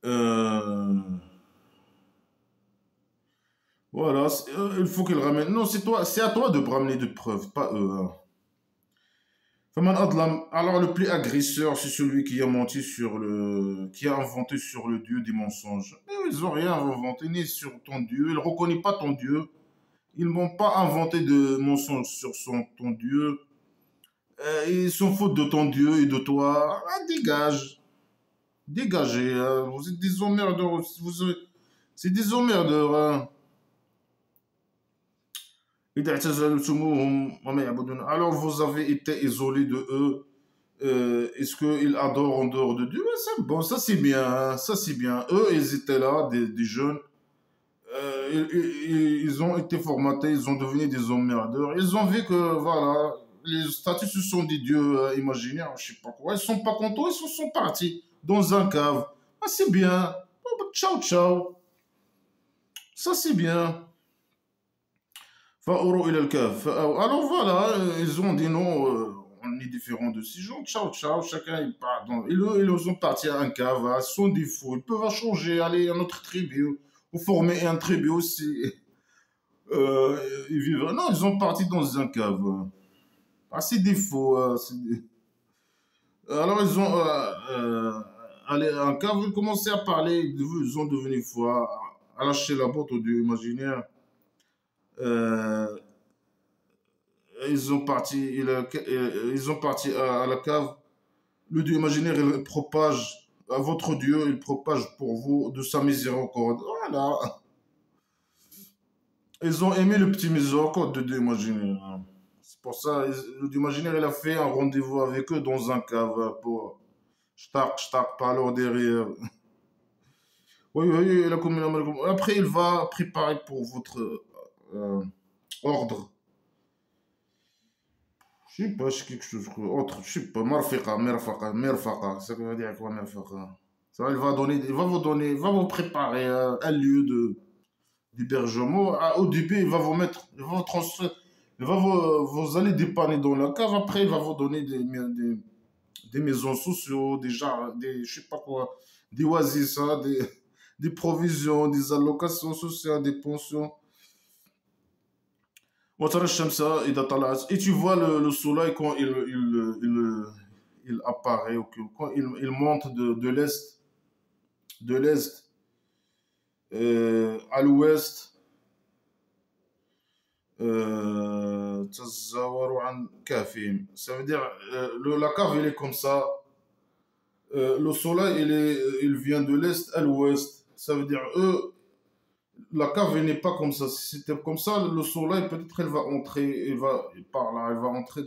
Euh, voilà, il faut qu'il ramène. Non, c'est à toi de ramener des preuves, pas eux, hein. Faman Adlam, alors le plus agresseur, c'est celui qui a menti qui a inventé sur le Dieu des mensonges. Mais ils n'ont rien inventé ni sur ton Dieu. Ils ne reconnaissent pas ton Dieu. Ils n'ont pas inventé de mensonges sur ton Dieu. Ils sont fautes de ton Dieu et de toi. Ah, dégage. Dégagez, hein. Vous êtes des emmerdeurs. C'est des emmerdeurs, hein. Alors vous avez été isolé de eux. Est-ce qu'ils adorent en dehors de Dieu? Ouais, c'est bon, ça c'est bien, hein, ça c'est bien. Eux, ils étaient là, des jeunes. Ils ont été formatés, ils ont devenu des emmerdeurs. Ils ont vu que, voilà, les statues, ce sont des dieux imaginaires, je sais pas quoi. Ils sont pas contents, ils sont partis dans un cave. Ah, c'est bien. Oh, bah, ciao, ciao. Ça c'est bien. فأروا إلى الكهف alors voilà, ils ont dit non, on est différent de ces gens, ciao ciao, chacun il part. Ils ont parti à un cave, à son défaut, ils peuvent changer, aller à notre tribu, ou former un tribu aussi. Euh, ils vivent. Non, ils ont parti dans un cave. À ses défauts. Alors ils ont allé à un cave, ils commençaient à parler, ils ont devenu fous, à lâcher la botte au dieu imaginaire. Euh, ils ont parti à la cave. Le dieu imaginaire, il propage à votre Dieu, il propage pour vous de sa miséricorde. Voilà. Ils ont aimé le petit miséricorde de Dieu imaginaire. C'est pour ça, le Dieu imaginaire, il a fait un rendez-vous avec eux dans un cave pour par leur derrière. Oui, oui, il a commis la malédiction. Après, il va préparer pour votre euh, ordre. Je sais pas, c'est quelque chose autre. Je sais pas, merfaqa. Ça veut dire quoi, merfaqa? Ça, il va vous préparer un lieu d'hébergement. Au début, il va vous mettre, il va vous transférer, vous allez dépanner dans la cave. Après, il va vous donner des maisons sociaux, je sais pas quoi, des oasis, hein, des provisions, des allocations sociales, des pensions. وترى الشمس إذا طلعت. Et tu vois le soleil quand il apparaît, ou quand il monte de l'est, de l'est à l'ouest. تزاوروا عن كهفهم. Ça veut dire, la cave, elle est comme ça. Le soleil, il vient de l'est à l'ouest. Ça veut dire, la cave, elle n'est pas comme ça. Si c'était comme ça, le soleil, peut-être, elle va entrer, par là, elle va entrer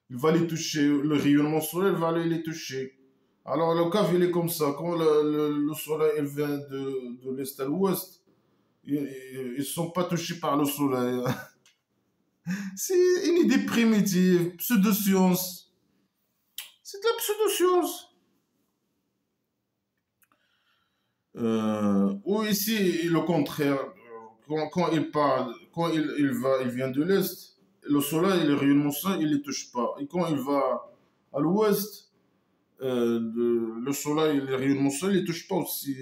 il va les toucher. Le rayonnement solaire, il va aller les toucher. Alors, le cave, il est comme ça. Quand le soleil, il vient de l'est à l'ouest, ils ne sont pas touchés par le soleil. C'est une idée primitive, pseudo-science. C'est de la pseudo-science. Ou ici, le contraire. Quand il parle, quand il vient de l'Est, le soleil, le rayonnement solaire, il ne les touche pas. Et quand il va à l'Ouest, le soleil et le rayonnement solaire, il ne les touchent pas aussi.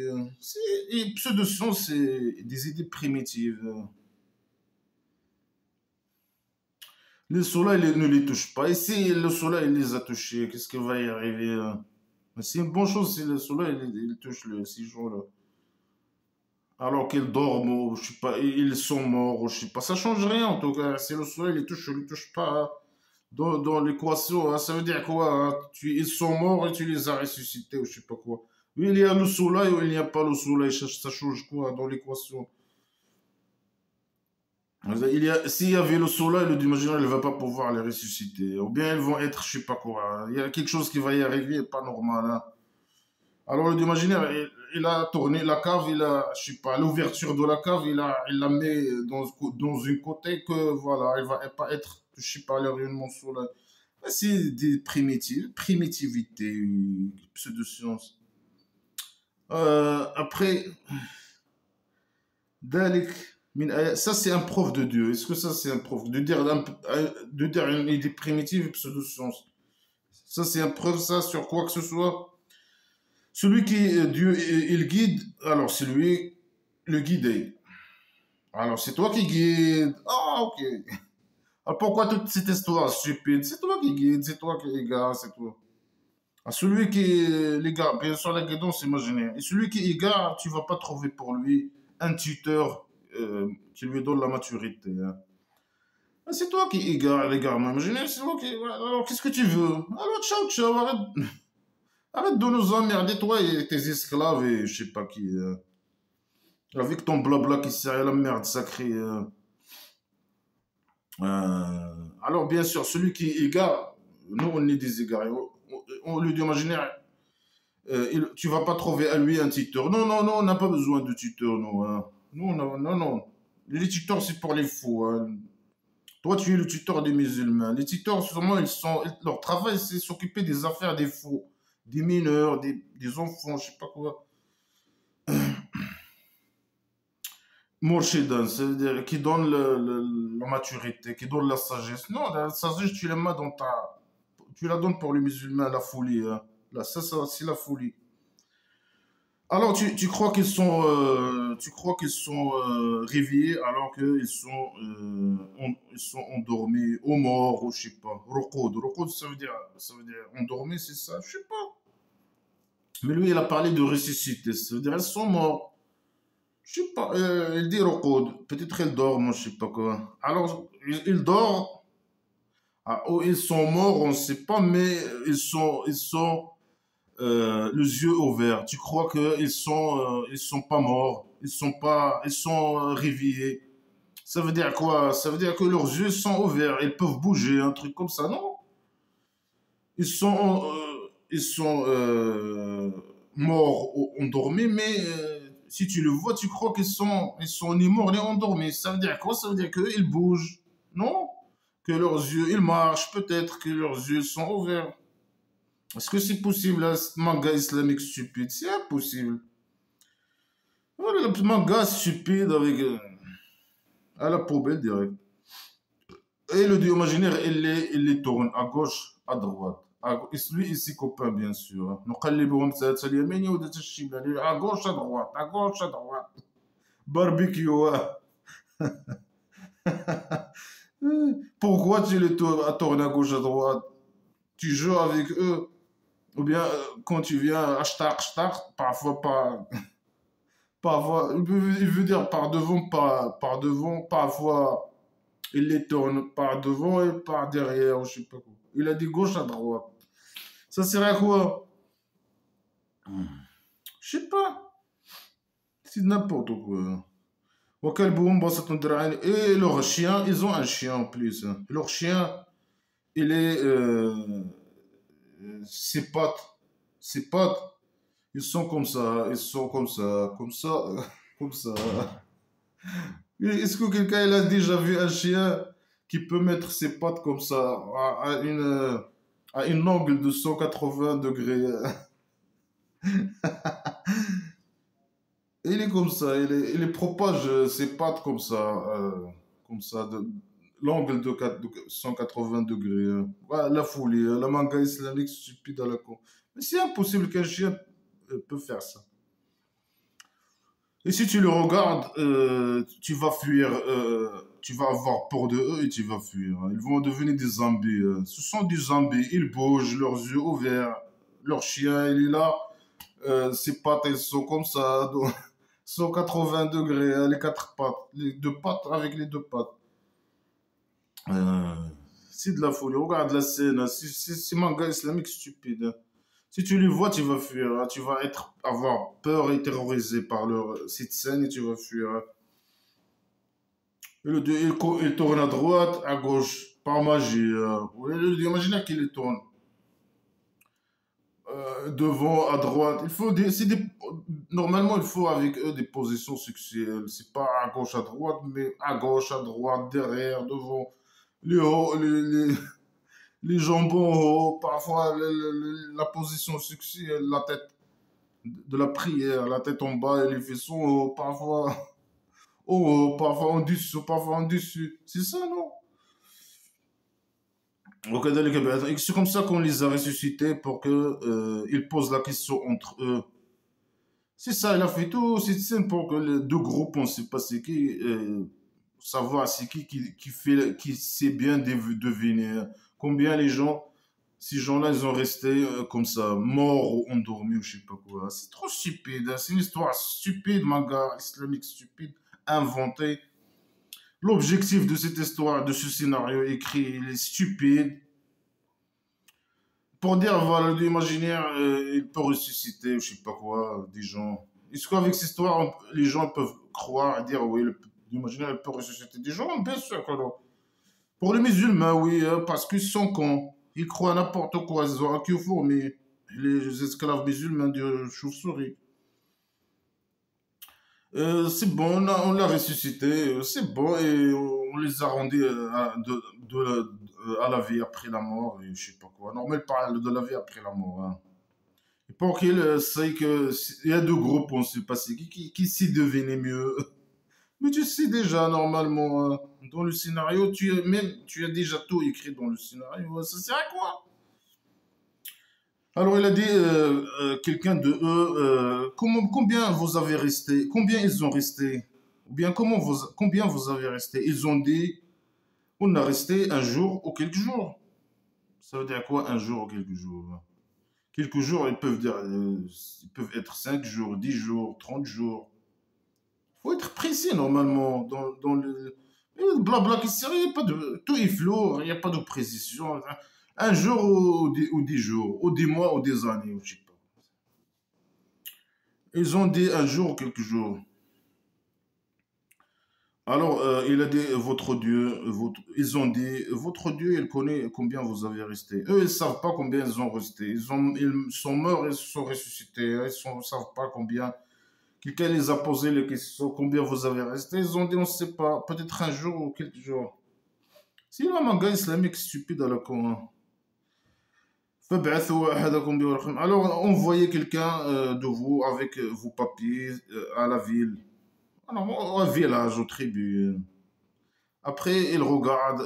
Et pseudo-science, c'est des idées primitives. Le soleil ne les touche pas. Et si le soleil les a touchés, qu'est-ce qui va y arriver? C'est une bonne chose si le soleil il touche le 6 jours là. Alors qu'ils dorment, ou je sais pas, ils sont morts, ou je sais pas. Ça change rien en tout cas. Si le soleil les touche ou ne les touche pas, hein, dans l'équation, hein, ça veut dire quoi? Hein, ils sont morts et tu les as ressuscités ou je sais pas quoi. Oui, il y a le soleil ou il n'y a pas le soleil, ça change quoi dans l'équation? S'il y avait le soleil, le imaginaire, il ne va pas pouvoir les ressusciter. Ou bien ils vont être, je sais pas quoi, hein. Il y a quelque chose qui va y arriver, pas normal, hein. Alors le imaginaire, il a tourné la cave, je sais pas, l'ouverture de la cave, il la met dans une côté que, voilà, elle va pas être touchée par les rayonnements solaires. C'est des primitivité, pseudo-science. Après, Dalik, ça c'est un prof de Dieu. Est-ce que ça c'est un prof de dire une idée primitive et pseudo-science? Ça c'est un preuve, ça, sur quoi que ce soit. Celui qui, Dieu, il guide, alors c'est lui le guidé. Alors c'est toi qui guides. Ah, ok. Alors pourquoi toute cette histoire stupide? C'est toi qui guide, c'est toi qui égare, c'est toi. Ah, celui qui l'égare, bien sûr, la guidance imaginaire. Et celui qui égare, tu vas pas trouver pour lui un tuteur qui lui donne la maturité, hein. Ah, c'est toi qui égare l'égarement imaginaire, c'est toi qui. Alors qu'est-ce que tu veux? Alors ciao, ciao, arrête de nous emmerder, toi et tes esclaves et je sais pas qui. Avec ton blabla qui sert à la merde sacrée. Alors, bien sûr, celui qui égare, nous, on est des égarés. On lui dit imaginaire, tu vas pas trouver à lui un tuteur. Non, non, non, on n'a pas besoin de tuteur, nous, hein. Nous, non, non, non. Les tuteurs, c'est pour les fous, hein. Toi, tu es le tuteur des musulmans. Les tuteurs, seulement, leur travail, c'est s'occuper des affaires des fous, des mineurs, des enfants, je sais pas quoi. Morshidan, c'est-à-dire qui donne la maturité, qui donne la sagesse. Non, la sagesse, tu la mets tu la donnes pour les musulmans, la folie, hein. Là, ça, c'est la folie. Alors, tu crois qu'ils sont réveillés alors ils sont endormis, ou morts, ou je sais pas. Ruqud. Ruqud, ça veut dire endormis, c'est ça? Je sais pas. Mais lui, il a parlé de ressusciter, ça veut dire ils sont morts. Je sais pas, il dit Rokoud. Peut-être il dort, moi je sais pas quoi. Alors, il dort. Ah, ou ils sont morts, on ne sait pas, mais ils sont les yeux ouverts. Tu crois ils sont pas morts, ils sont réveillés. Ça veut dire quoi? Ça veut dire que leurs yeux sont ouverts, ils peuvent bouger, un truc comme ça, non? Ils sont morts ou endormis, mais si tu le vois, tu crois ils sont ni morts ni endormis. Ça veut dire quoi? Ça veut dire qu'ils bougent, non? Que leurs yeux, ils marchent, peut-être que leurs yeux sont ouverts. Est-ce que c'est possible, là, ce manga islamique stupide? C'est impossible. Voilà, le manga stupide avec à la poubelle direct. Et le dieu imaginaire, il les tourne à gauche, à droite. Lui et ses copains, bien sûr. نقلبهم ثلاثة اليمين وثلاثة الشمال. À gauche, à droite, à gauche, à droite. Barbecue. Pourquoi tu les tournes à gauche, à droite? Tu joues avec eux. Ou bien, quand tu viens, hashtag, parfois pas. Parfois, il veut dire par devant, parfois, il les tourne par devant et par derrière, je sais pas quoi. Il a dit gauche à droite. Ça sert à quoi? Je sais pas. C'est n'importe quoi. وكلبهم بسط ذراعين. Et leur chien, ils ont un chien en plus. Leur chien, il est. Ses pattes. Ses pattes, ils sont comme ça. Ils sont comme ça. Comme ça. Comme ça. Est-ce que quelqu'un il a déjà vu un chien qui peut mettre ses pattes comme ça à une angle de 180 degrés? Il est comme ça, il propage ses pattes comme ça, l'angle de 180 degrés. Ouais, la folie, la manga islamique stupide à la con. Mais c'est impossible qu'un chien peut faire ça. Et si tu le regardes, tu vas fuir, tu vas avoir peur de eux et tu vas fuir. Ils vont devenir des zombies. Ce sont des zombies, ils bougent, leurs yeux ouverts. Leur chien, il est là, ses pattes, elles sont comme ça, donc, 180 degrés, les quatre pattes, les deux pattes avec les deux pattes. Euh, c'est de la folie. Regarde la scène, c'est manga islamique stupide. Si tu les vois, tu vas fuir, hein. Tu vas avoir peur et terrorisé par cette scène et tu vas fuir. Et le dieu, il tourne à droite, à gauche, par magie. Oui, le dieu imaginaire qu'il les tourne. Devant, à droite. Normalement, il faut avec eux des positions sexuelles. C'est pas à gauche, à droite, mais à gauche, à droite, derrière, devant, les hauts, les jambons hauts, parfois la position sexuelle, la tête de la prière, la tête en bas et les fessons hauts, parfois en haut, parfois en dessous, parfois en dessus. C'est ça, non? Et c'est comme ça qu'on les a ressuscités pour qu'ils posent la question entre eux. C'est ça, il a fait tout cette scène pour que les deux groupes, on ne sait pas c'est qui, savoir c'est qui sait bien deviner combien les gens, ces gens-là, ils ont resté comme ça, morts ou endormis ou je sais pas quoi. C'est trop stupide, hein. C'est une histoire stupide, manga islamique stupide, inventée. L'objectif de cette histoire, de ce scénario écrit, il est stupide. Pour dire, voilà, l'imaginaire, il peut ressusciter, je sais pas quoi, des gens. Est-ce qu'avec cette histoire, les gens peuvent croire et dire, oui, l'imaginaire, il peut ressusciter des gens? Bien sûr que non. Pour les musulmans, oui, parce qu'ils sont cons. Ils croient à n'importe quoi, ils ont un cul fourmi. Les esclaves musulmans de chauve-souris. C'est bon, on l'a ressuscité, c'est bon, et on les a rendus à la vie après la mort, et je sais pas quoi. Normal parle de la vie après la mort, hein. Et pour qu'il sait que il y a deux groupes, on sait pas c'est qui s'y devenait mieux. Mais tu sais déjà, normalement, hein, dans le scénario, tu as déjà tout écrit dans le scénario, ça sert à quoi? Alors, il a dit, quelqu'un de eux, combien vous avez resté, combien ils ont resté, ou bien combien vous avez resté. Ils ont dit, on a resté un jour ou quelques jours. Ça veut dire quoi, un jour ou quelques jours? Quelques jours, ils peuvent être 5 jours, 10 jours, 30 jours. Il faut être précis normalement dans le blabla qui sert, il y a pas de, tout est flou, il n'y a pas de précision. Un jour ou 10 jours, ou des mois ou des années, je sais pas. Ils ont dit un jour, quelques jours. Alors, il a dit, votre Dieu, ils ont dit, votre Dieu, il connaît combien vous avez resté. Eux, ils ne savent pas combien ils ont resté. Ils sont morts et se sont ressuscités. Ils ne savent pas combien. Quelqu'un les a posé les questions, combien vous avez resté. Ils ont dit, on ne sait pas, peut-être un jour ou quelques jours. C'est un gars islamique stupide à la con, hein. Alors, envoyez quelqu'un de vous avec vos papiers à la ville. Alors, au village, aux tribus. Après, il regarde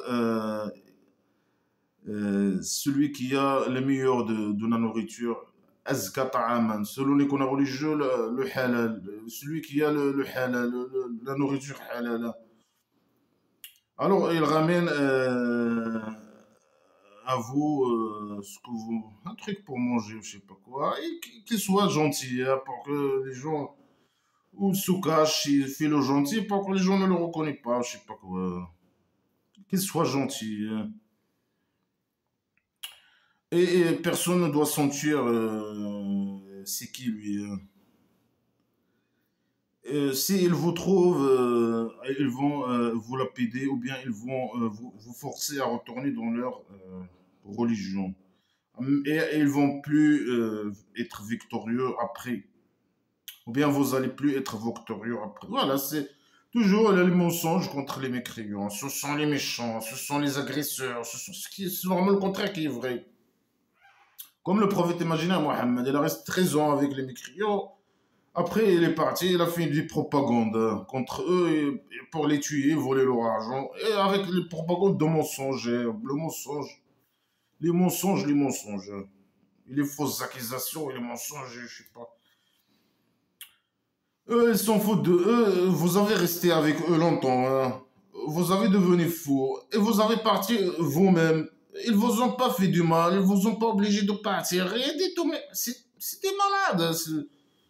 celui qui a le meilleur de la nourriture. Azka ta'aman. Selon les qu'on a religieux, le halal. Celui qui a le halal, la nourriture halal. Alors, il ramène à vous ce que vous. Un truc pour manger, je sais pas quoi. Et qu'il soit gentil, hein, pour que les gens. Ou se cache, il fait le gentil pour que les gens ne le reconnaissent pas, je sais pas quoi. Qu'il soit gentil, hein. Et personne ne doit sentir c'est qui lui, hein. S'ils vous trouvent, ils vont vous lapider ou bien ils vont vous forcer à retourner dans leur religion. Et ils vont plus être victorieux après. Ou bien vous allez plus être victorieux après. Voilà, c'est toujours les mensonges contre les mécréants. Ce sont les méchants, ce sont les agresseurs, c'est vraiment le contraire qui est vrai. Comme le prophète imaginaire Mohammed, il a resté 13 ans avec les mécréants. Après, il est parti, il a fait des propagandes contre eux pour les tuer, voler leur argent. Et avec les propagandes de mensonges, le mensonge, les mensonges. Et les fausses accusations et les mensonges, je sais pas. Eux, ils s'en foutent de eux. Vous avez resté avec eux longtemps, hein. Vous avez devenu fou. Et vous avez parti vous-même. Ils vous ont pas fait du mal. Ils vous ont pas obligé de partir. Rien du tout. Mais c'est des malades,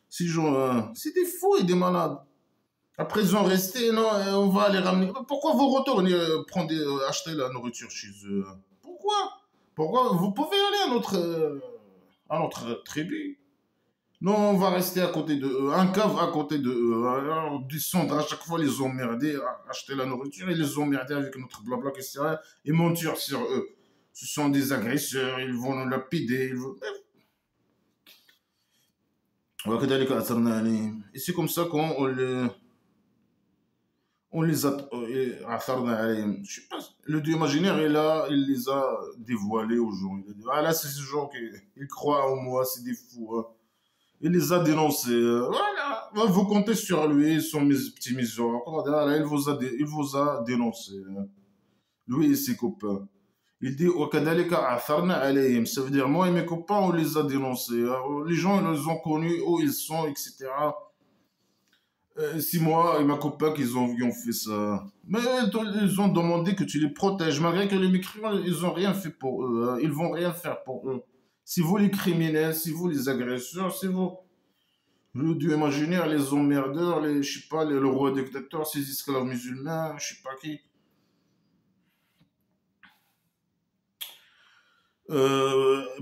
ces gens, hein. C'est des fous et des malades. Après, ils ont resté. Non, on va les ramener. Pourquoi vous retournez prendre, acheter la nourriture chez eux? Pourquoi? Pourquoi? Vous pouvez aller à notre tribu. Non, on va rester à côté de eux. Un cave à côté de eux. Alors, descendre à chaque fois les emmerder, acheter la nourriture et les emmerder avec notre blabla, etc. Et mentir sur eux. Ce sont des agresseurs, ils vont nous lapider. Et c'est comme ça on les a. Je sais pas, le dieu imaginaire est là, il les a dévoilés aux gens. Il a dit, ah là, c'est ce genre qui ils croient en moi, c'est des fous, hein. Il les a dénoncés. Voilà. Vous comptez sur lui, son petit misérable. Voilà, il vous a dénoncé, hein. Lui et ses copains. Il dit وَكَذَلِكَ عَثَرْنَا عَلَيْهِمْ. Ça veut dire, moi et mes copains, on les a dénoncés, hein. Les gens, ils les ont connus, où ils sont, etc. C'est moi et ma copain qui ont fait ça. Mais ils ont demandé que tu les protèges, malgré que les mécréants, ils n'ont rien fait pour eux, hein. Ils vont rien faire pour eux. Si vous les criminels, si vous les agresseurs, si vous le dieu imaginaire, les emmerdeurs, je sais pas, le roi dictateur, ces esclaves musulmans, je sais pas qui.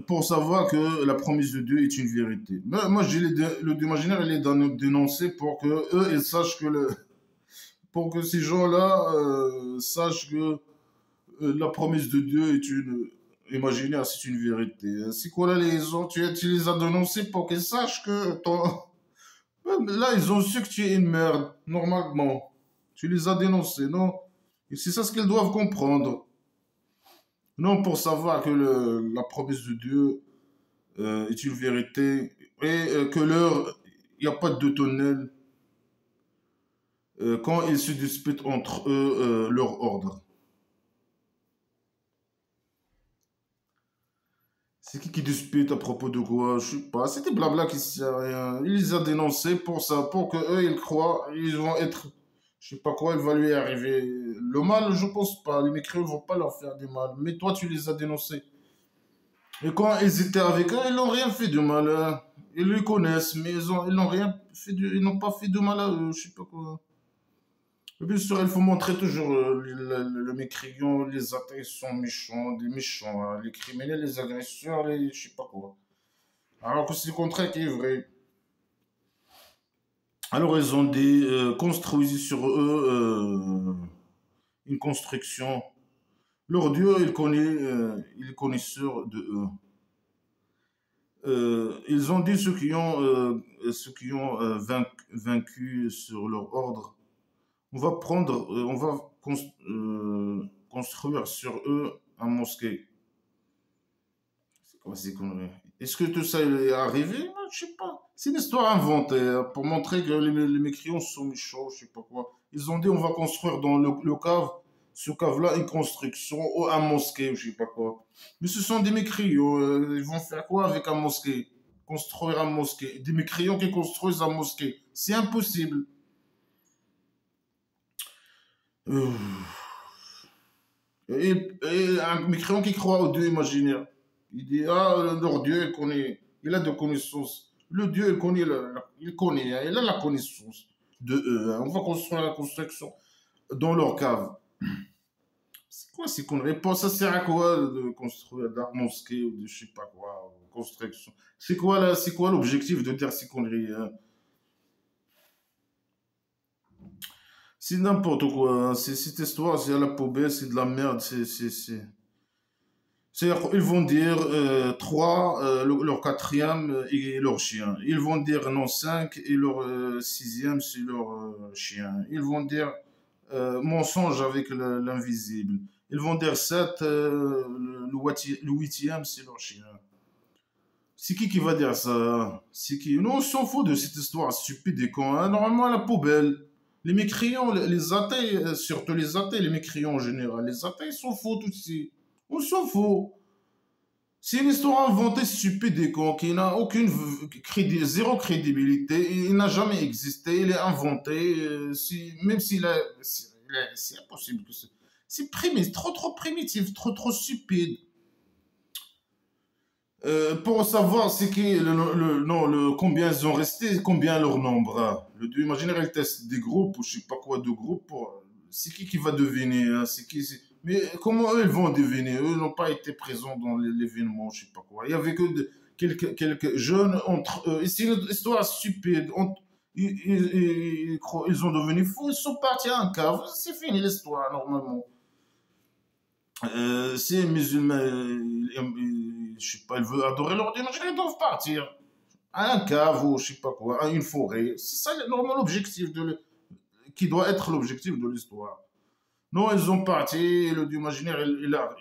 Pour savoir que la promesse de Dieu est une vérité. Moi, je dis le dieu imaginaire, il est dénoncé pour que eux, ils sachent que pour que ces gens-là sachent que la promesse de Dieu est une imaginaire, c'est une vérité. C'est quoi là les autres? Tu les as dénoncés pour qu'ils sachent que ouais, mais là, ils ont su que tu es une merde, normalement. Tu les as dénoncés, non? Et c'est ça ce qu'ils doivent comprendre. Non, pour savoir que la promesse de Dieu est une vérité et que il n'y a pas de tunnel quand ils se disputent entre eux leur ordre. C'est qui dispute à propos de quoi? Je sais pas. C'était blabla qui sert à rien. Il les a dénoncés pour ça, pour que eux ils croient, ils vont être, je sais pas quoi, il va lui arriver. Le mal, je pense pas. Les mécréants vont pas leur faire du mal. Mais toi, tu les as dénoncés. Et quand ils étaient avec eux, ils n'ont rien fait de mal, hein. Ils les connaissent, mais ils n'ont rien fait ils n'ont pas fait de mal à eux, je sais pas quoi. Et bien sûr, il faut montrer toujours le mécréant, les athées sont méchants, des méchants, hein. Les criminels, les agresseurs, je sais pas quoi. Alors que c'est le contraire qui est vrai. Alors, ils ont dit, construisez sur eux une construction. Leur Dieu, il connaît sur de eux. Ils ont dit ceux qui ont vaincu sur leur ordre, on va construire sur eux un mosquée. C'est quoi ces conneries? Est-ce que tout ça est arrivé? Moi, je sais pas. C'est une histoire inventée pour montrer que les mécréants sont méchants, je sais pas quoi. Ils ont dit on va construire dans le cave, ce cave-là, une construction ou un mosquée, je sais pas quoi. Mais ce sont des mécréants. Ils vont faire quoi avec un mosquée? Construire un mosquée. Des mécréants qui construisent un mosquée. C'est impossible. Euh, et un mécréant qui croit au Dieu imaginaire. Il dit, ah, leur Dieu, il connaît, il a de connaissances. Le Dieu, il connaît, hein, il a la connaissance de eux. Hein. On va construire la construction dans leur cave. C'est quoi ces conneries? Ça sert à quoi de construire la mosquée ou de je sais pas quoi, construction? C'est quoi l'objectif de dire ces conneries? Hein? C'est n'importe quoi. Hein. Cette histoire, c'est à la poubelle, c'est de la merde. Ils vont dire trois, leur quatrième et leur chien. Ils vont dire non cinq et leur sixième c'est leur chien. Ils vont dire mensonge avec l'invisible. Ils vont dire sept, le huitième c'est leur chien. C'est qui va dire ça? C'est qui? Nous on s'en fout de cette histoire stupide et con. Hein. Normalement à la poubelle. Les mécréants, les athées, surtout les athées, les mécréants en général, les athées ils s'en foutent aussi. On s'en fout. C'est une histoire inventée stupide et con, qui n'a zéro crédibilité, il n'a jamais existé, il est inventé, même s'il est, c'est impossible que c'est primitif, trop primitif, trop stupide. Pour savoir c'est qui, non, combien ils ont resté, combien leur nombre. Hein. Le Dieu imaginaire, il teste des groupes, ou je sais pas quoi, de groupes, c'est qui va deviner, hein, mais comment eux, ils vont deviner? Eux n'ont pas été présents dans l'événement, je sais pas quoi. Il y avait que quelques jeunes entre eux. Et c'est une histoire stupide. Ils ont devenu fous, ils sont partis à un cave. C'est fini l'histoire, normalement. Si les musulmans, je sais pas, ils veulent adorer leur Dieu, ils doivent partir à un cave ou je sais pas quoi, à une forêt. C'est ça, normalement, qui doit être l'objectif de l'histoire. Non, ils ont parti, le Dieu imaginaire, il a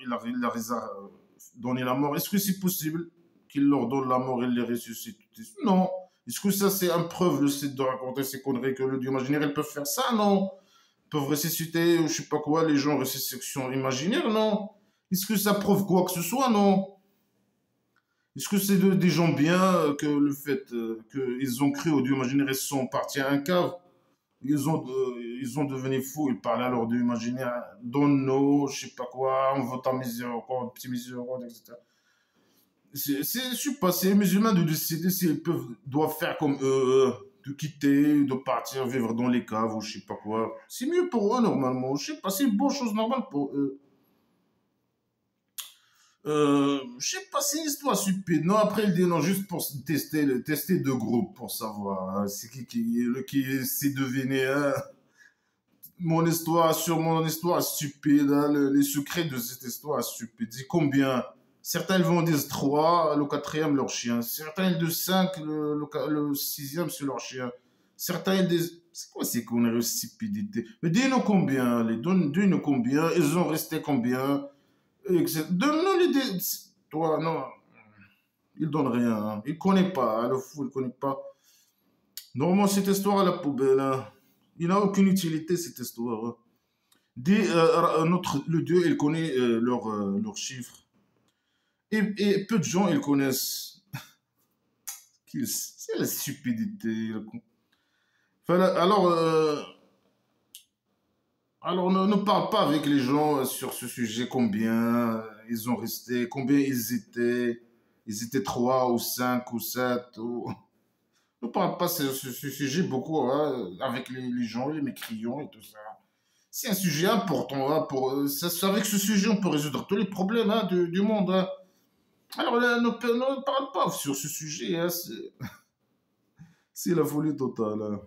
donné la mort. Est-ce que c'est possible qu'il leur donne la mort et les ressuscite? Non. Est-ce que ça, c'est une preuve, le site de raconter ces conneries, que le Dieu imaginaire, il peut faire ça? Non. Ils peuvent ressusciter, ou je sais pas quoi, les gens ressuscitation imaginaire? Non. Est-ce que ça prouve quoi que ce soit? Non. Est-ce que c'est des gens bien que le fait qu'ils ont cru au Dieu imaginaire, ils sont partis à un cave? Ils ont devenu fous, ils parlaient à leur Dieu imaginaire, donne-nous, je sais pas quoi, on veut ta miséricorde, petit miséricorde, etc. Je sais pas, c'est les musulmans de décider s'ils doivent faire comme eux, de quitter, de partir vivre dans les caves ou je sais pas quoi. C'est mieux pour eux normalement, je sais pas, c'est une bonne chose normale pour eux. Je sais pas, c'est une histoire stupide. Non, après, il dit non, juste pour tester deux groupes pour savoir. Hein, c'est qui s'est deviné. Hein. Mon histoire stupide. Hein, les secrets de cette histoire stupide. Dis combien? Certains ils vont dire trois, le quatrième leur chien. Certains ils disent cinq, le sixième c'est leur chien. Certains ils disent. C'est quoi ces conneries stupidité? Mais dis-nous combien, dis-nous combien, ils ont resté combien? Donne-nous l'idée. Toi, non, il donne rien. Hein. Il connaît pas, hein, le fou, il connaît pas. Normalement, cette histoire à la poubelle, hein. Il n'a aucune utilité, cette histoire. Hein. Le Dieu, il connaît leurs chiffres. Et peu de gens, ils connaissent. C'est la stupidité. Alors, alors ne parle pas avec les gens sur ce sujet, combien ils ont resté, combien ils étaient. Ils étaient trois ou cinq ou sept. Ou... Ne parle pas sur ce sujet beaucoup hein, avec les gens, les mécrions et tout ça. C'est un sujet important. Hein, c'est avec ce sujet, on peut résoudre tous les problèmes hein, du monde. Hein. Alors là, ne parle pas sur ce sujet. Hein, c'est la folie totale. Hein.